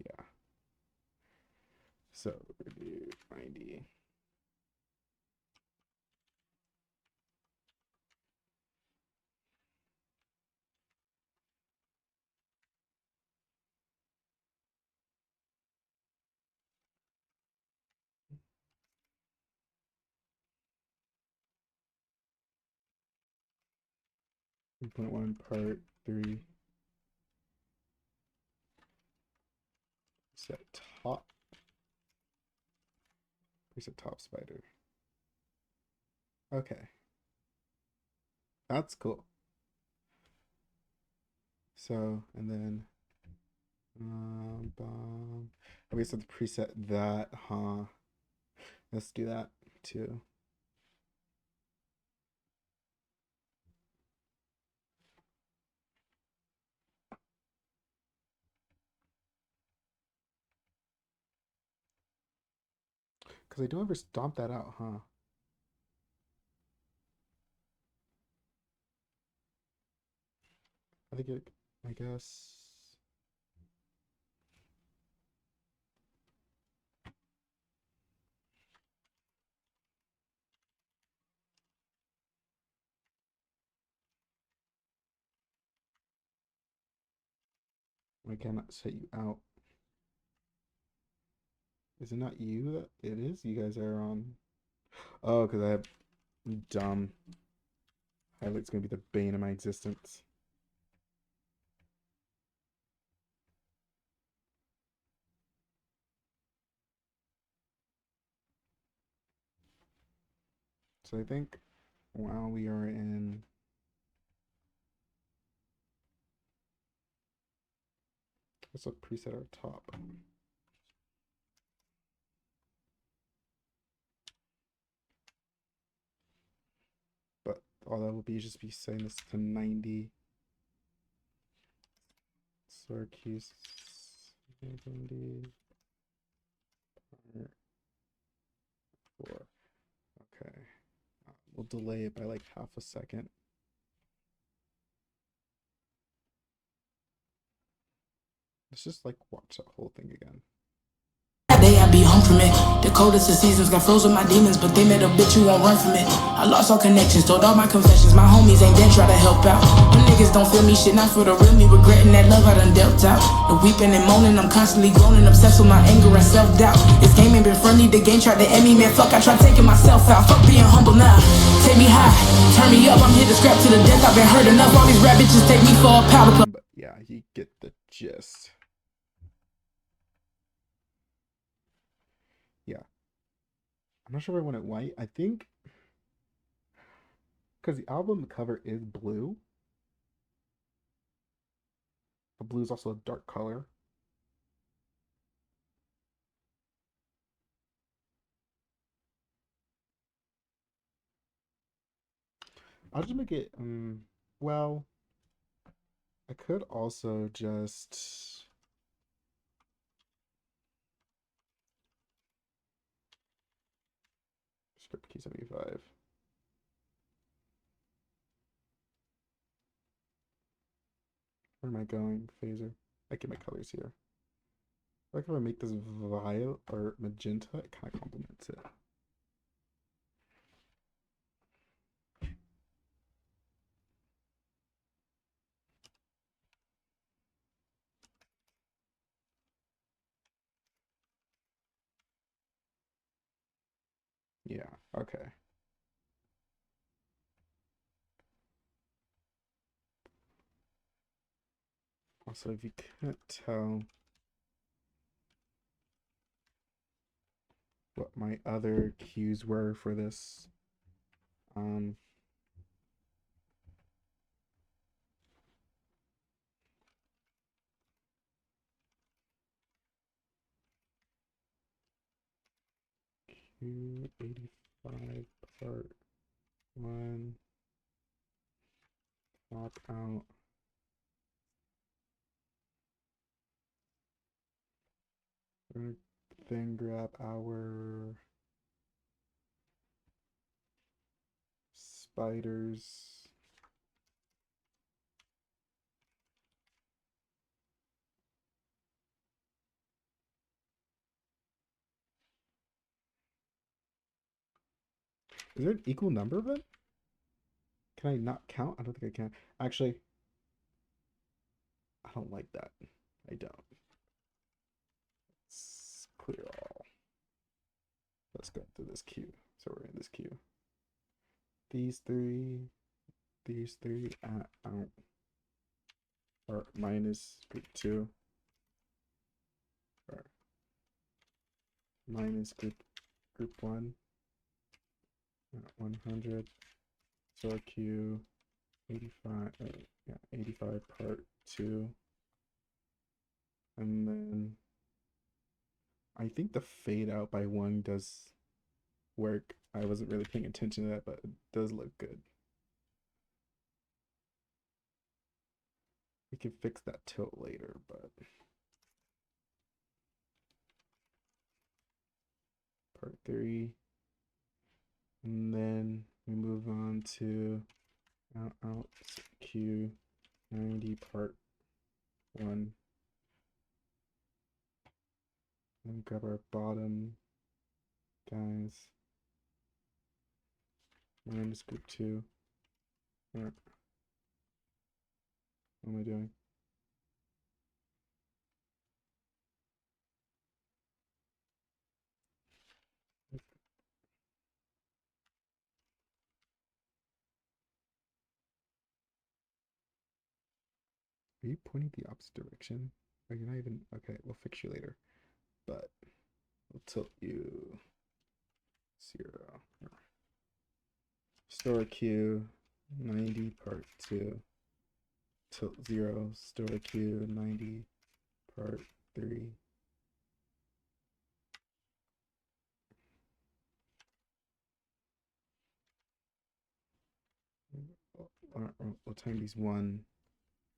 Yeah. So we're gonna do 90. Point one part 3. Set top. Preset top spider. Okay. That's cool. So, and then I guess have to preset that, huh? Let's do that too. Because I don't ever stomp that out, huh? I think it, I guess. I cannot set you out. Is it not you that it is? You guys are on. Oh, because I have dumb. Highlight's gonna be the bane of my existence. So I think while we are in. Let's preset our top. But all that will be just be setting this to 90. Syracuse 90. 4. Okay. We'll delay it by like half a second. Let's just like watch that whole thing again. Day I be home from it. The coldest of seasons got froze with my demons, but they met a bitch who won't run from it. I lost all connections, told all my confessions. My homies ain't dead, try to help out. Them niggas don't feel me, shit, not for the real me. Regretting that love I done dealt out. The weeping and moaning, I'm constantly groaning, obsessed with my anger and self-doubt. This game ain't been friendly, the game tried to end me, man. Fuck, I tried taking myself out. Fuck being humble now. Take me high, turn me up, I'm here to scrap to the death. I've been hurt enough, all these rap bitches take me for a powder puff. But yeah, you get the gist. Yeah. I'm not sure if I want it white. I think because the album cover is blue. But blue is also a dark color. I'll just make it well, I could also just script key 75. Where am I going? Phaser. I get my colors here. Like if I make this violet or magenta, it kind of complements it. Yeah, okay. Also, if you can't tell what my other cues were for this, um, Q85 part 1, pop out. We're gonna then grab our spiders. Is there an equal number of them? Can I not count? I don't think I can. Actually, I don't like that. I don't. Let's clear all. Let's go through this queue. So we're in this queue. These three out or minus group 2 or minus group 1 100. So queue 85 yeah, 85 part 2, and then I think the fade out by 1 does work. I wasn't really paying attention to that, but it does look good. We can fix that tilt later, but part 3, and then we move on to out Q 90 part 1, and grab our bottom guys minus group 2. What am I doing? Are you pointing the opposite direction? Are you not even okay? We'll fix you later, but we'll tilt you 0. Store Q 90 part 2. Tilt 0. Store Q 90 part 3. We'll time these 1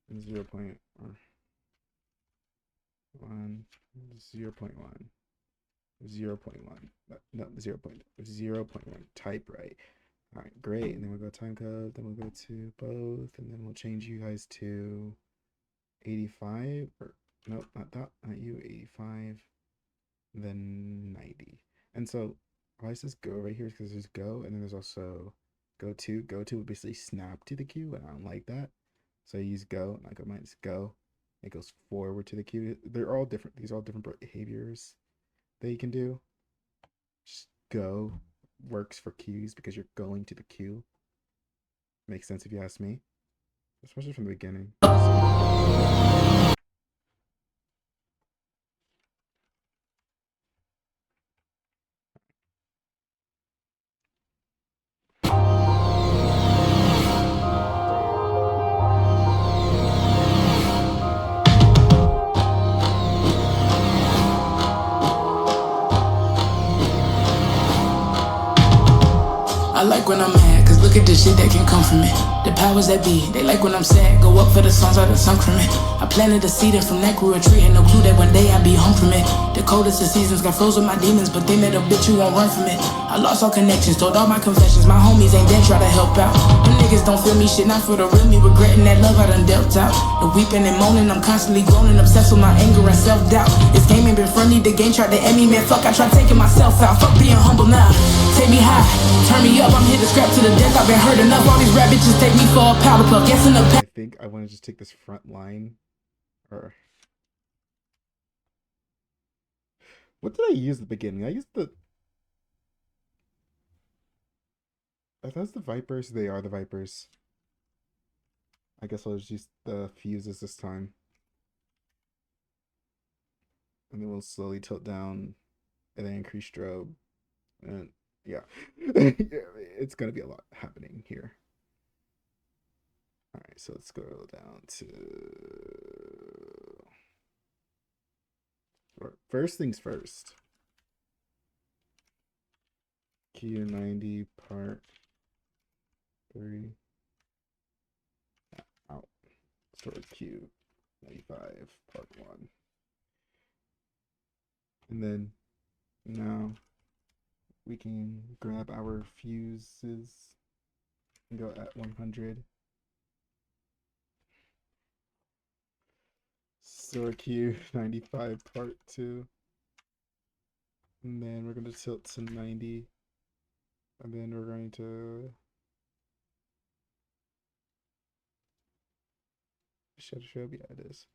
and 0. 0.1, 0. 0.1, 0. 0.1. No, 0. 0.1. Type right. All right, great. And then we'll go time code. Then we'll go to both, and then we'll change you guys to 85. Or nope, not that. Not you. 85. Then 90. And so why does this go right here? Because there's go, and then there's also go to. Go to would basically snap to the queue, and I don't like that. So I use go, and I go minus go. It goes forward to the queue. They're all different. These are all different behaviors that you can do. Just go works for queues because you're going to the queue. Makes sense if you ask me, especially from the beginning. I like when I'm mad, cause look at the shit that can come from it. The powers that be, they like when I'm sad, go up for the songs I done sung from it. I planted a seed and from that grew a tree, and no clue that one day I'd be home from it. The coldest of seasons got froze with my demons, but they met a bitch who won't run from it. I lost all connections, told all my confessions, my homies ain't dead, try to help out. Them niggas don't feel me, shit not for the real me, regretting that love I done dealt out. The weeping and moaning, I'm constantly groaning, obsessed with my anger and self-doubt. This game ain't been friendly, the game tried to end me, man, fuck, I tried taking myself out. Fuck being humble now, take me high, turn me up, I'm here to scrap to the death, I've been hurt enough. All these rap bitches take me for a powder puff. Guessing the I think I want to just take this front line, or what did I use at the beginning? I used the Are those the Vipers? They are the Vipers. I guess I'll just use the fuses this time. And then we'll slowly tilt down and then increase strobe. And yeah. It's gonna be a lot happening here. Alright, so let's go down to first things first. Q90 part 3. Out. Store Q95 part 1. And then now we can grab our fuses and go at 100. Store Q95 part 2. And then we're going to tilt to 90. And then we're going to shutter strobe. Yeah, it is.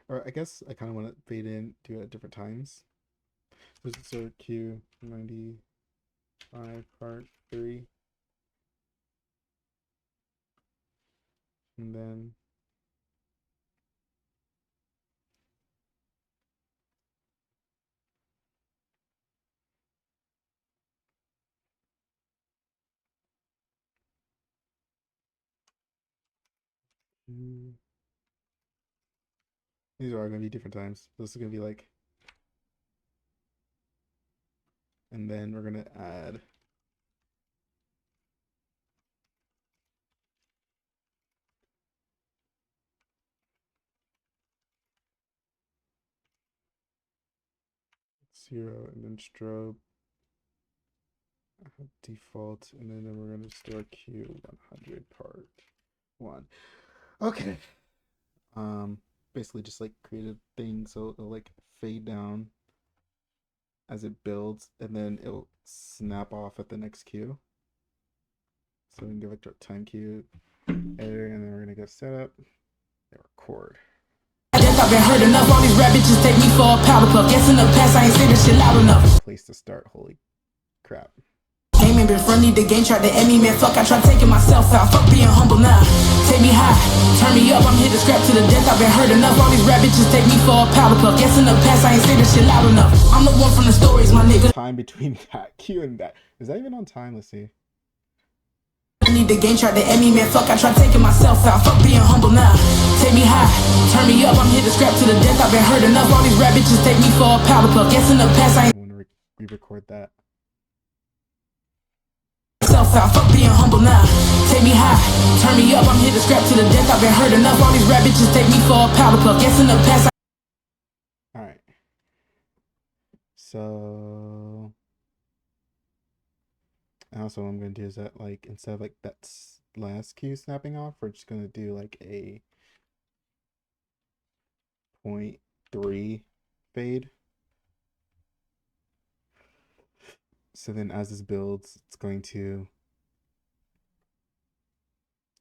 Or I guess I kind of want to fade in, do it at different times. This is our Q95 part 3. And then these are all going to be different times. This is going to be like, and then we're going to add zero and then strobe default, and then we're going to store Q100 part 1. Okay. Basically just like create a thing so it'll like fade down as it builds, and then it'll snap off at the next Q. So we can give it a time Q editor, and then we're gonna go setup and record. I've been hurt enough. All these rap bitches take me for a powder puff. Guess in the past I ain't say this shit loud enough. Place to start. Holy crap. Game ain't been friendly. The game tried to end me, man. Fuck, I tried taking myself out. Fuck being humble now. Take me high, turn me up. I'm here to scrap to the death. I've been hurt enough. All these rap bitches take me for a powder puff. Guess in the past I ain't say this shit loud enough. I'm the one from the stories, my nigga. Time between that Q and that. Is that even on time? Let's see. The game tried to end me, man. Fuck, I tried taking myself out. Fuck being humble now. Take me high, turn me up. I'm here to scrap to the death. I've been hurt enough. All these rap bitches take me for a powder puff. Guess in the past I ain't want to re-record that. Self out. Fuck being humble now. Take me high, turn me up. I'm here to scrap to the death. I've been hurt enough. All these rap bitches take me for a powder puff. Guess in the past I All right. So and also what I'm going to do is that, like, instead of like that last Q snapping off, we're just going to do like a 0.3 fade. So then as this builds, it's going to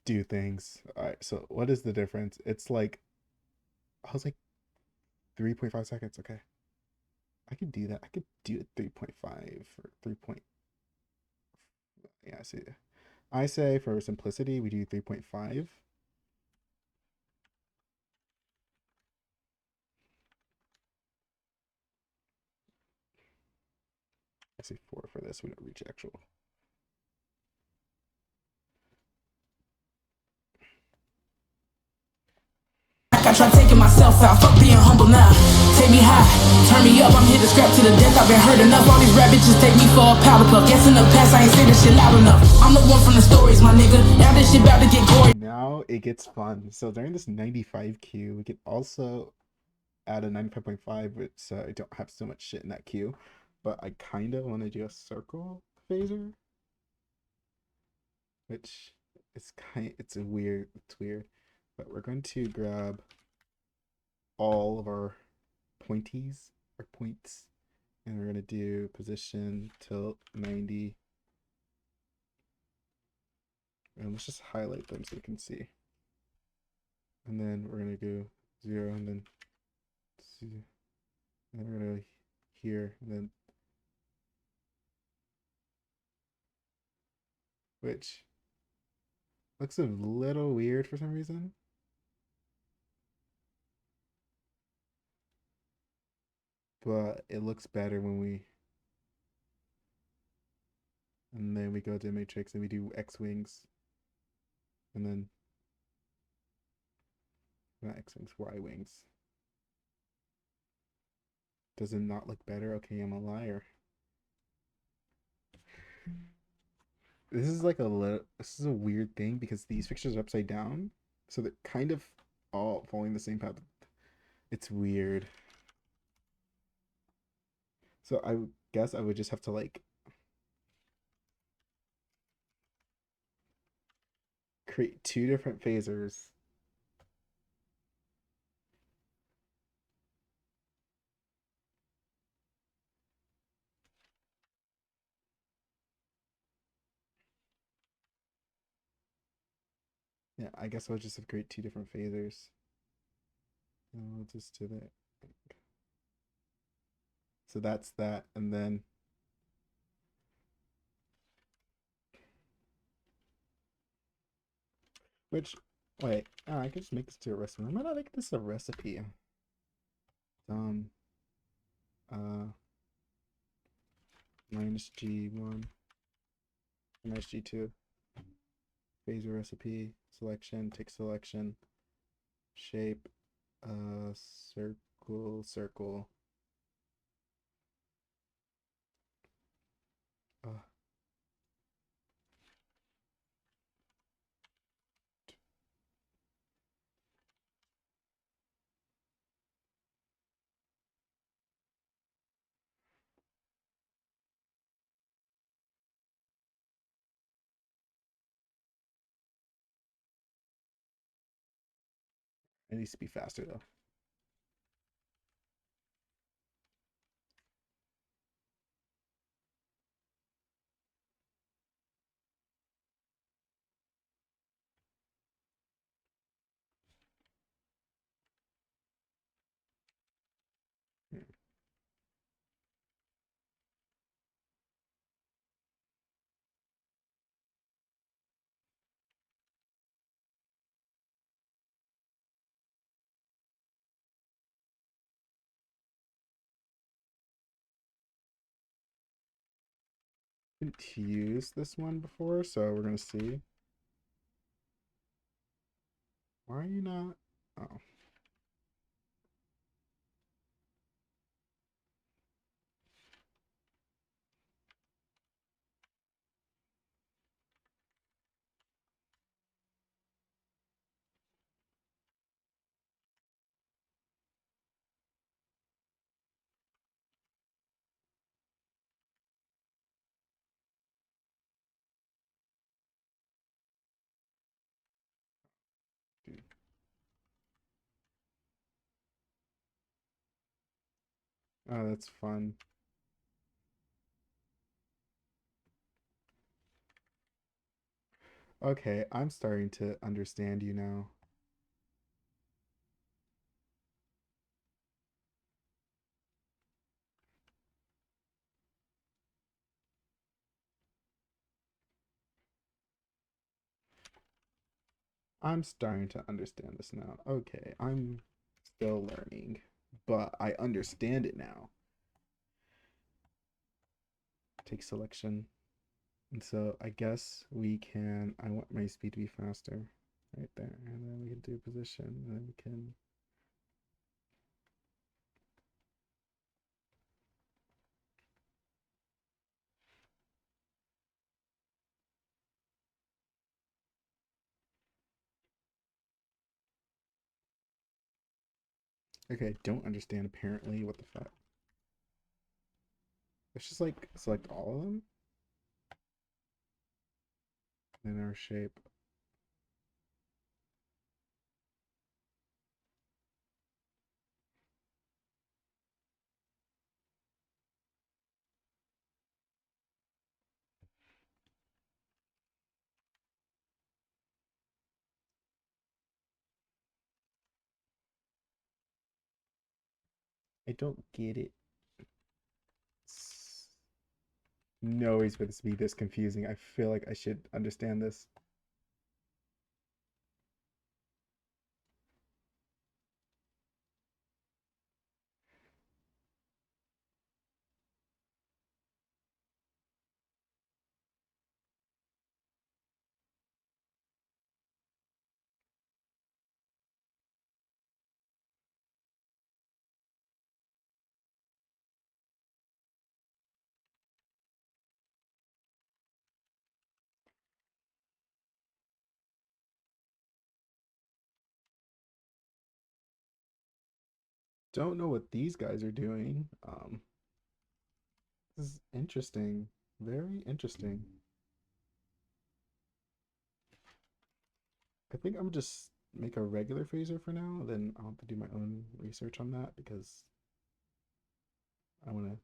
do things. All right, so what is the difference? It's like, I was like 3.5 seconds. Okay. I could do that. I could do it 3.5 or 3. Yeah, I see. I say for simplicity, we do 3.5. I say 4 for this. We don't reach actual. I tried taking myself out. Fuck being humble now. Take me high, turn me up. I'm here to scrap to the death. I've been hurt enough. All these rap bitches take me for a powder puff. Guess in the past I ain't say this shit loud enough. I'm the one from the stories, my nigga. Now this shit about to get gory. Now it gets fun. So during this 95 Q, we could also add a 95.5, which so I don't have so much shit in that queue. But I kind of want to do a circle phaser, which is it's weird. But we're going to grab all of our pointies or points, and we're going to do position tilt 90, and let's just highlight them so you can see. And then we're going to go 0, and then we're going to go here, and then which looks a little weird for some reason. But it looks better when we and then we go to matrix and we do X wings and then not X wings, Y wings. Does it not look better? Okay, I'm a liar. This is like a little. This is a weird thing because these pictures are upside down, so they're kind of all following the same path. It's weird. So I guess I would just have to like create two different phasers. Yeah, I guess I'll just have to create two different phasers. And we'll just do that. So that's that, and then which wait, I could just make this to a recipe. Why not make this a recipe? Um, uh, minus G1, minus G2, phaser recipe, selection, tick selection, shape, circle, circle. Uh, it needs to be faster though. Hmm. Didn't use this one before, so we're gonna see. Why are you not? Oh, dude. Oh, that's fun. Okay, I'm starting to understand you now. I'm starting to understand this now. Okay, I'm still learning, but I understand it now. Take selection. And so I guess we can, I want my speed to be faster right there. And then we can do position and then we can, okay, I don't understand apparently what the fuck. Let's just like select all of them in our shape. I don't get it. no reason for this to be this confusing. I feel like I should understand this. Don't know what these guys are doing. This is interesting. Very interesting. I think I'm just make a regular phaser for now. Then I'll have to do my own research on that because I want to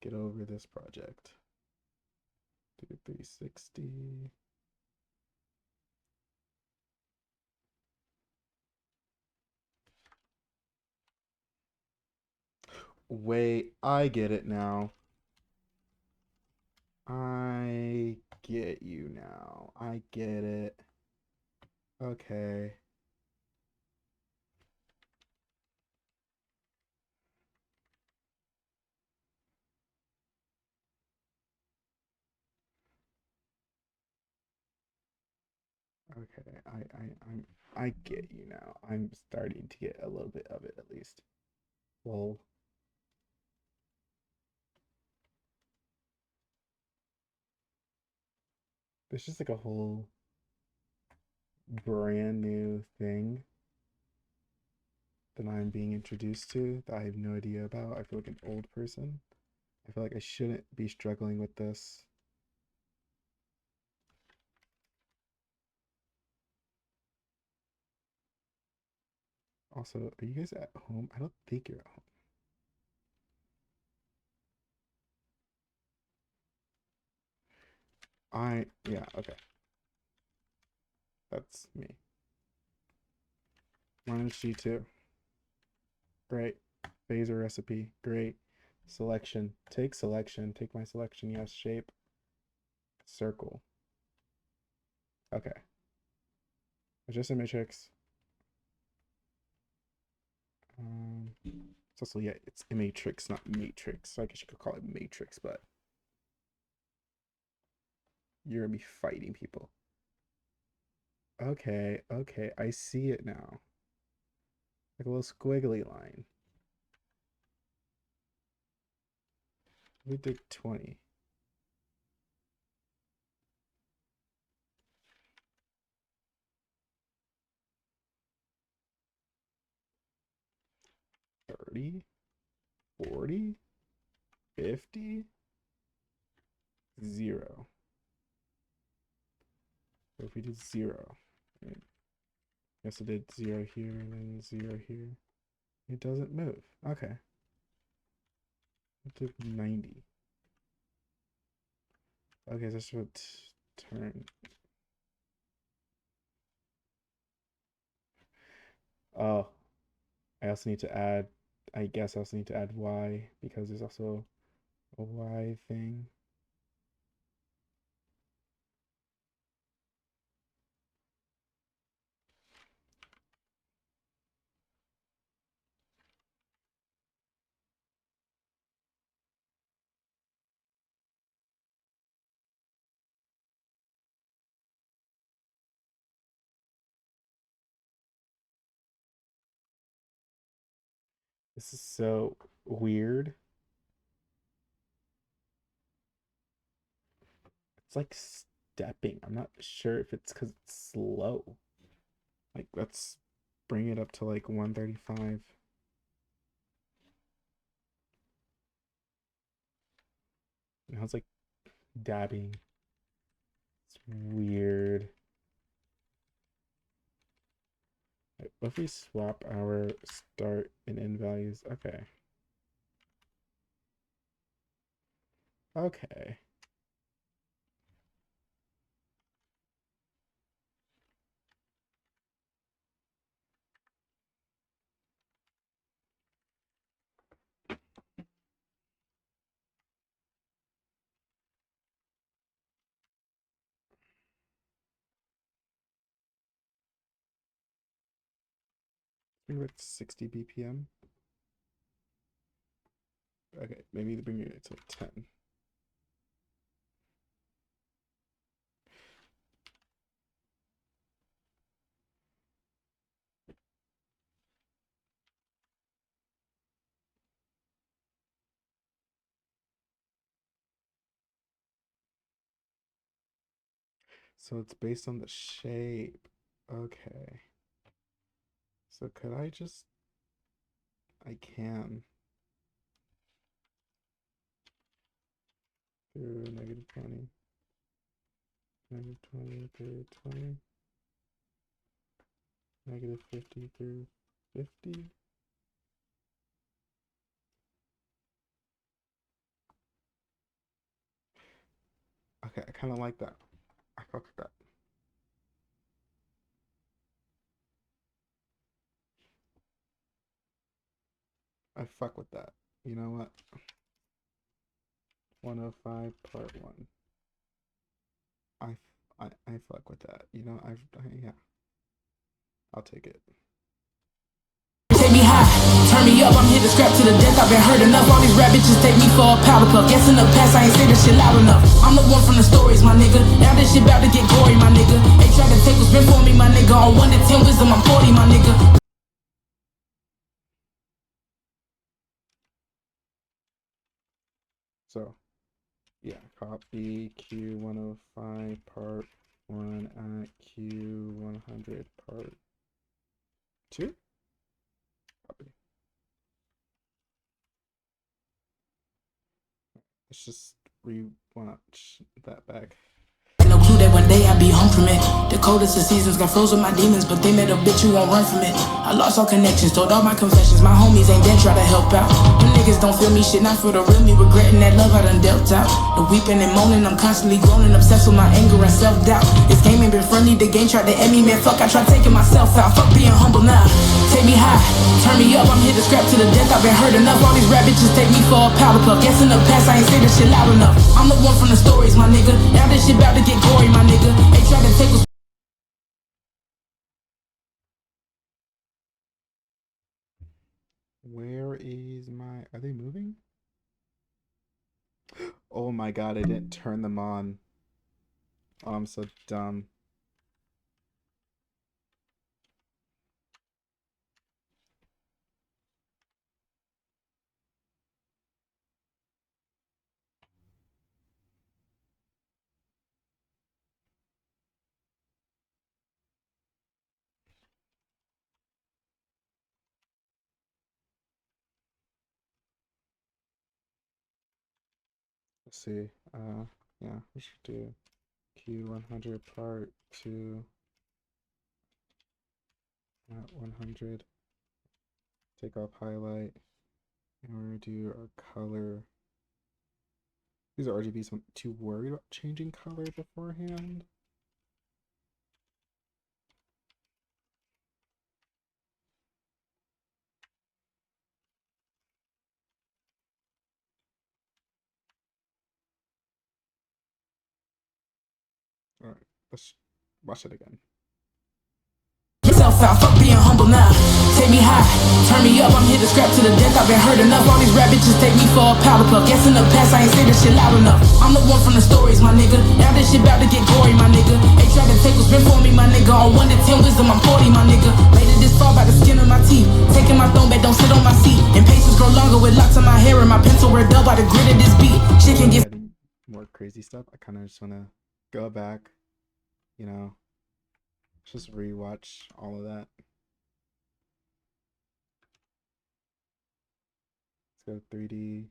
get over this project. Do 360. Wait, I get it now. I get you now. I get it. Okay. Okay. I get you now. I'm starting to get a little bit of it at least. Well, there's just like a whole brand new thing that I'm being introduced to that I have no idea about. I feel like an old person. I feel like I shouldn't be struggling with this. Also, are you guys at home? I don't think you're at home. Yeah, okay. That's me. Minus G2. Great. Phaser recipe. Great. Selection. Take selection. Take my selection. Yes. Shape. Circle. Okay. Adjust a matrix. It's also, yeah, it's a matrix, not matrix. So I guess you could call it matrix, but you're gonna be fighting people. Okay, okay, I see it now. Like a little squiggly line. We did 20. 30, 40, 50, 0. So if we did 0, right? Guess I did 0 here and then 0 here. It doesn't move. Okay. It did 90. Okay, so this would turn. Oh, I also need to add, I guess I also need to add Y because there's also a Y thing. This is so weird. It's like stepping. I'm not sure if it's because it's slow. Like, let's bring it up to like 135. Now it's like dabbing. It's weird. What if we swap our start and end values? Okay. Okay. Bring it to 60 BPM. Okay, maybe bring it to 10. So it's based on the shape. Okay. So could I just... I can. Through negative 20. Negative 20 through 20. Negative 50 through 50. Okay, I kind of like that. I fuck with that. I fuck with that. You know what? 105 part 1. I fuck with that. You know, yeah. I'll take it. Take me high, turn me up, I'm here to scrap to the death. I've been hurt enough, all these rap bitches take me for a powder puff. Guess in the past I ain't say this shit loud enough. I'm the one from the stories, my nigga. Now this shit about to get gory, my nigga. They try to take what's been for me, my nigga. On 1 to 10 wisdom, I'm 40, my nigga. So, yeah, copy Q105 part 1 at Q100 part 2. Copy. Let's just rewatch that back. No clue that one day I'd be home from it. The coldest of seasons got froze with my demons, but they met a bitch who won't run from it. I lost all connections, told all my confessions. My homies ain't dead, try to help out. Them niggas don't feel me, shit not for the real me. Regretting that love I done dealt out. The weeping and moaning, I'm constantly groaning, obsessed with my anger and self-doubt. This game ain't been friendly, the game tried to end me, man. Fuck, I tried taking myself out. Fuck being humble now. Take me high, turn me up, I'm here to scrap to the death. I've been hurt enough, all these rap bitches take me for a powder puff. Guess in the past I ain't say this shit loud enough. I'm the one from the stories, my nigga. Now this shit about to get gory, my nigga. They try to take us. Where is my... Are they moving? Oh my god, I didn't turn them on. Oh, I'm so dumb. Let's see. Yeah, we should do Q100 part 2 at 100. Take off highlight. And we're gonna do our color. These are RGBs. I'm too worried about changing color beforehand. Alright, let's watch it again. Out, fuck being humble now. Take me high, turn me up, I'm here to scrap to the death. I've been hurt enough, all these rap bitches take me for a powder puff. Guess in the past I ain't say this shit loud enough. I'm the one from the stories, my nigga. Now this shit about to get gory, my nigga. They try to take what's been for me, my nigga. On 1 to 10 wisdom, I'm 40, my nigga. Made it this far by the skin of my teeth. Taking my throne back, don't sit on my seat. Impatience grow longer with locks in my hair, and my pencil wear dull by the grit of this beat. Shit can get more crazy stuff. I kind of just want to go back, you know, just rewatch all of that. Let's go 3D,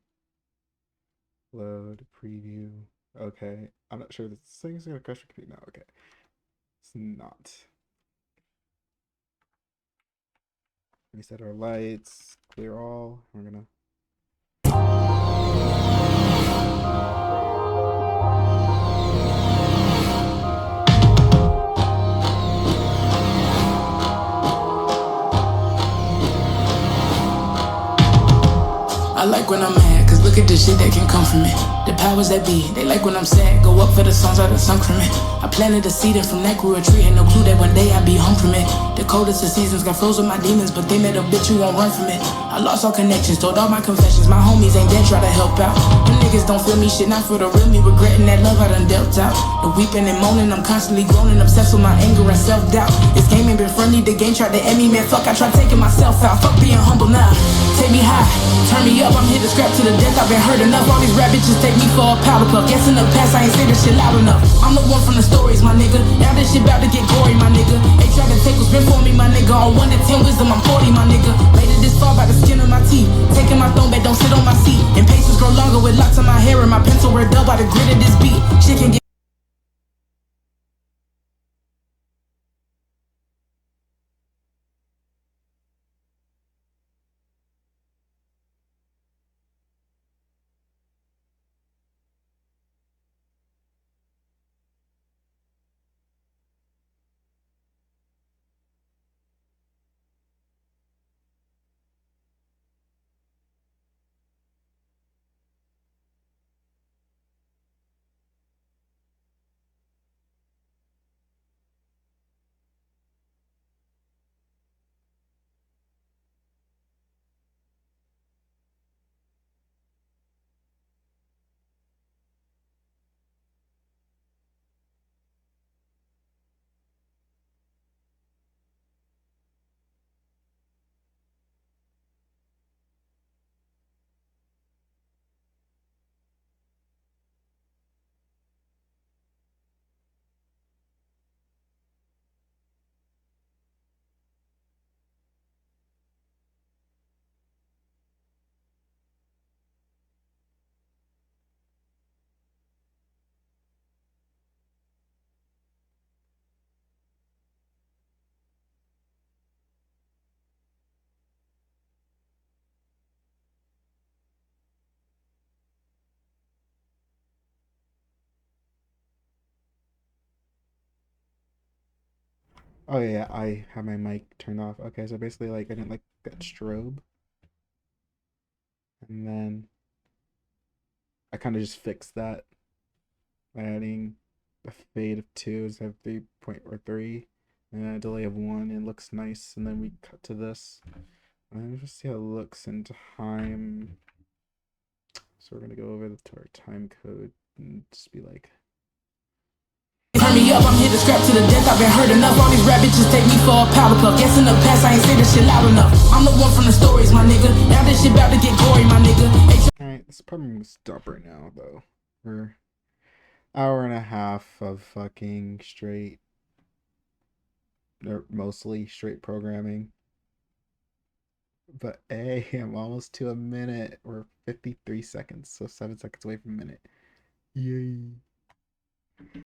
load, preview. Okay, I'm not sure this thing is gonna crash your computer now. Okay, it's not. Reset our lights, clear all. We're gonna. I like when I'm mad, cause look look at the shit that can come from it. The powers that be, they like when I'm sad. Go up for the songs out of sunk from it. I planted a seed and from that grew a tree. Had no clue that one day I'd be home from it. The coldest of seasons got frozen my demons, but they met a bitch who won't run from it. I lost all connections, told all my confessions. My homies ain't dead, try to help out. Them niggas don't feel me, shit not for the real me. Regretting that love I done dealt out. The weeping and moaning, I'm constantly groaning. Obsessed with my anger and self-doubt. This game ain't been friendly, the game tried to end me. Man, fuck, I tried taking myself out. Fuck being humble now. Take me high, turn me up, I'm here to scrap to the death. I've been hurt enough, all these rap bitches take me for a powder puff. Guess in the past I ain't say this shit loud enough. I'm the one from the stories, my nigga. Now this shit about to get gory, my nigga. They try to take what's been for me, my nigga. On 1 to 10 wisdom, I'm 40, my nigga. Made it this far by the skin of my teeth. Taking my throne back, don't sit on my seat. And patience grow longer with locks in my hair and my pencil red up by the grit of this beat. Shit can get Oh yeah, I have my mic turned off. Okay, so basically like I didn't like that strobe, and then I kind of just fixed that by adding a fade of 2 instead of 3.3, and then a delay of 1. It looks nice, and then we cut to this. And let's just see how it looks in time. So we're gonna go over to our time code and just be like, turn me up, I'm here to scrap to the death. I've been hurt enough, all these rap bitches take me for a powder puff. Guess in the past I ain't say this shit loud enough. I'm the one from the stories, my nigga. Now this shit about to get gory, my nigga. alright, this probably gonna stop right now though. We're hour and a half of fucking straight, or mostly straight programming. But hey, I'm almost to a minute. We're 53 seconds, so 7 seconds away from a minute. Yay.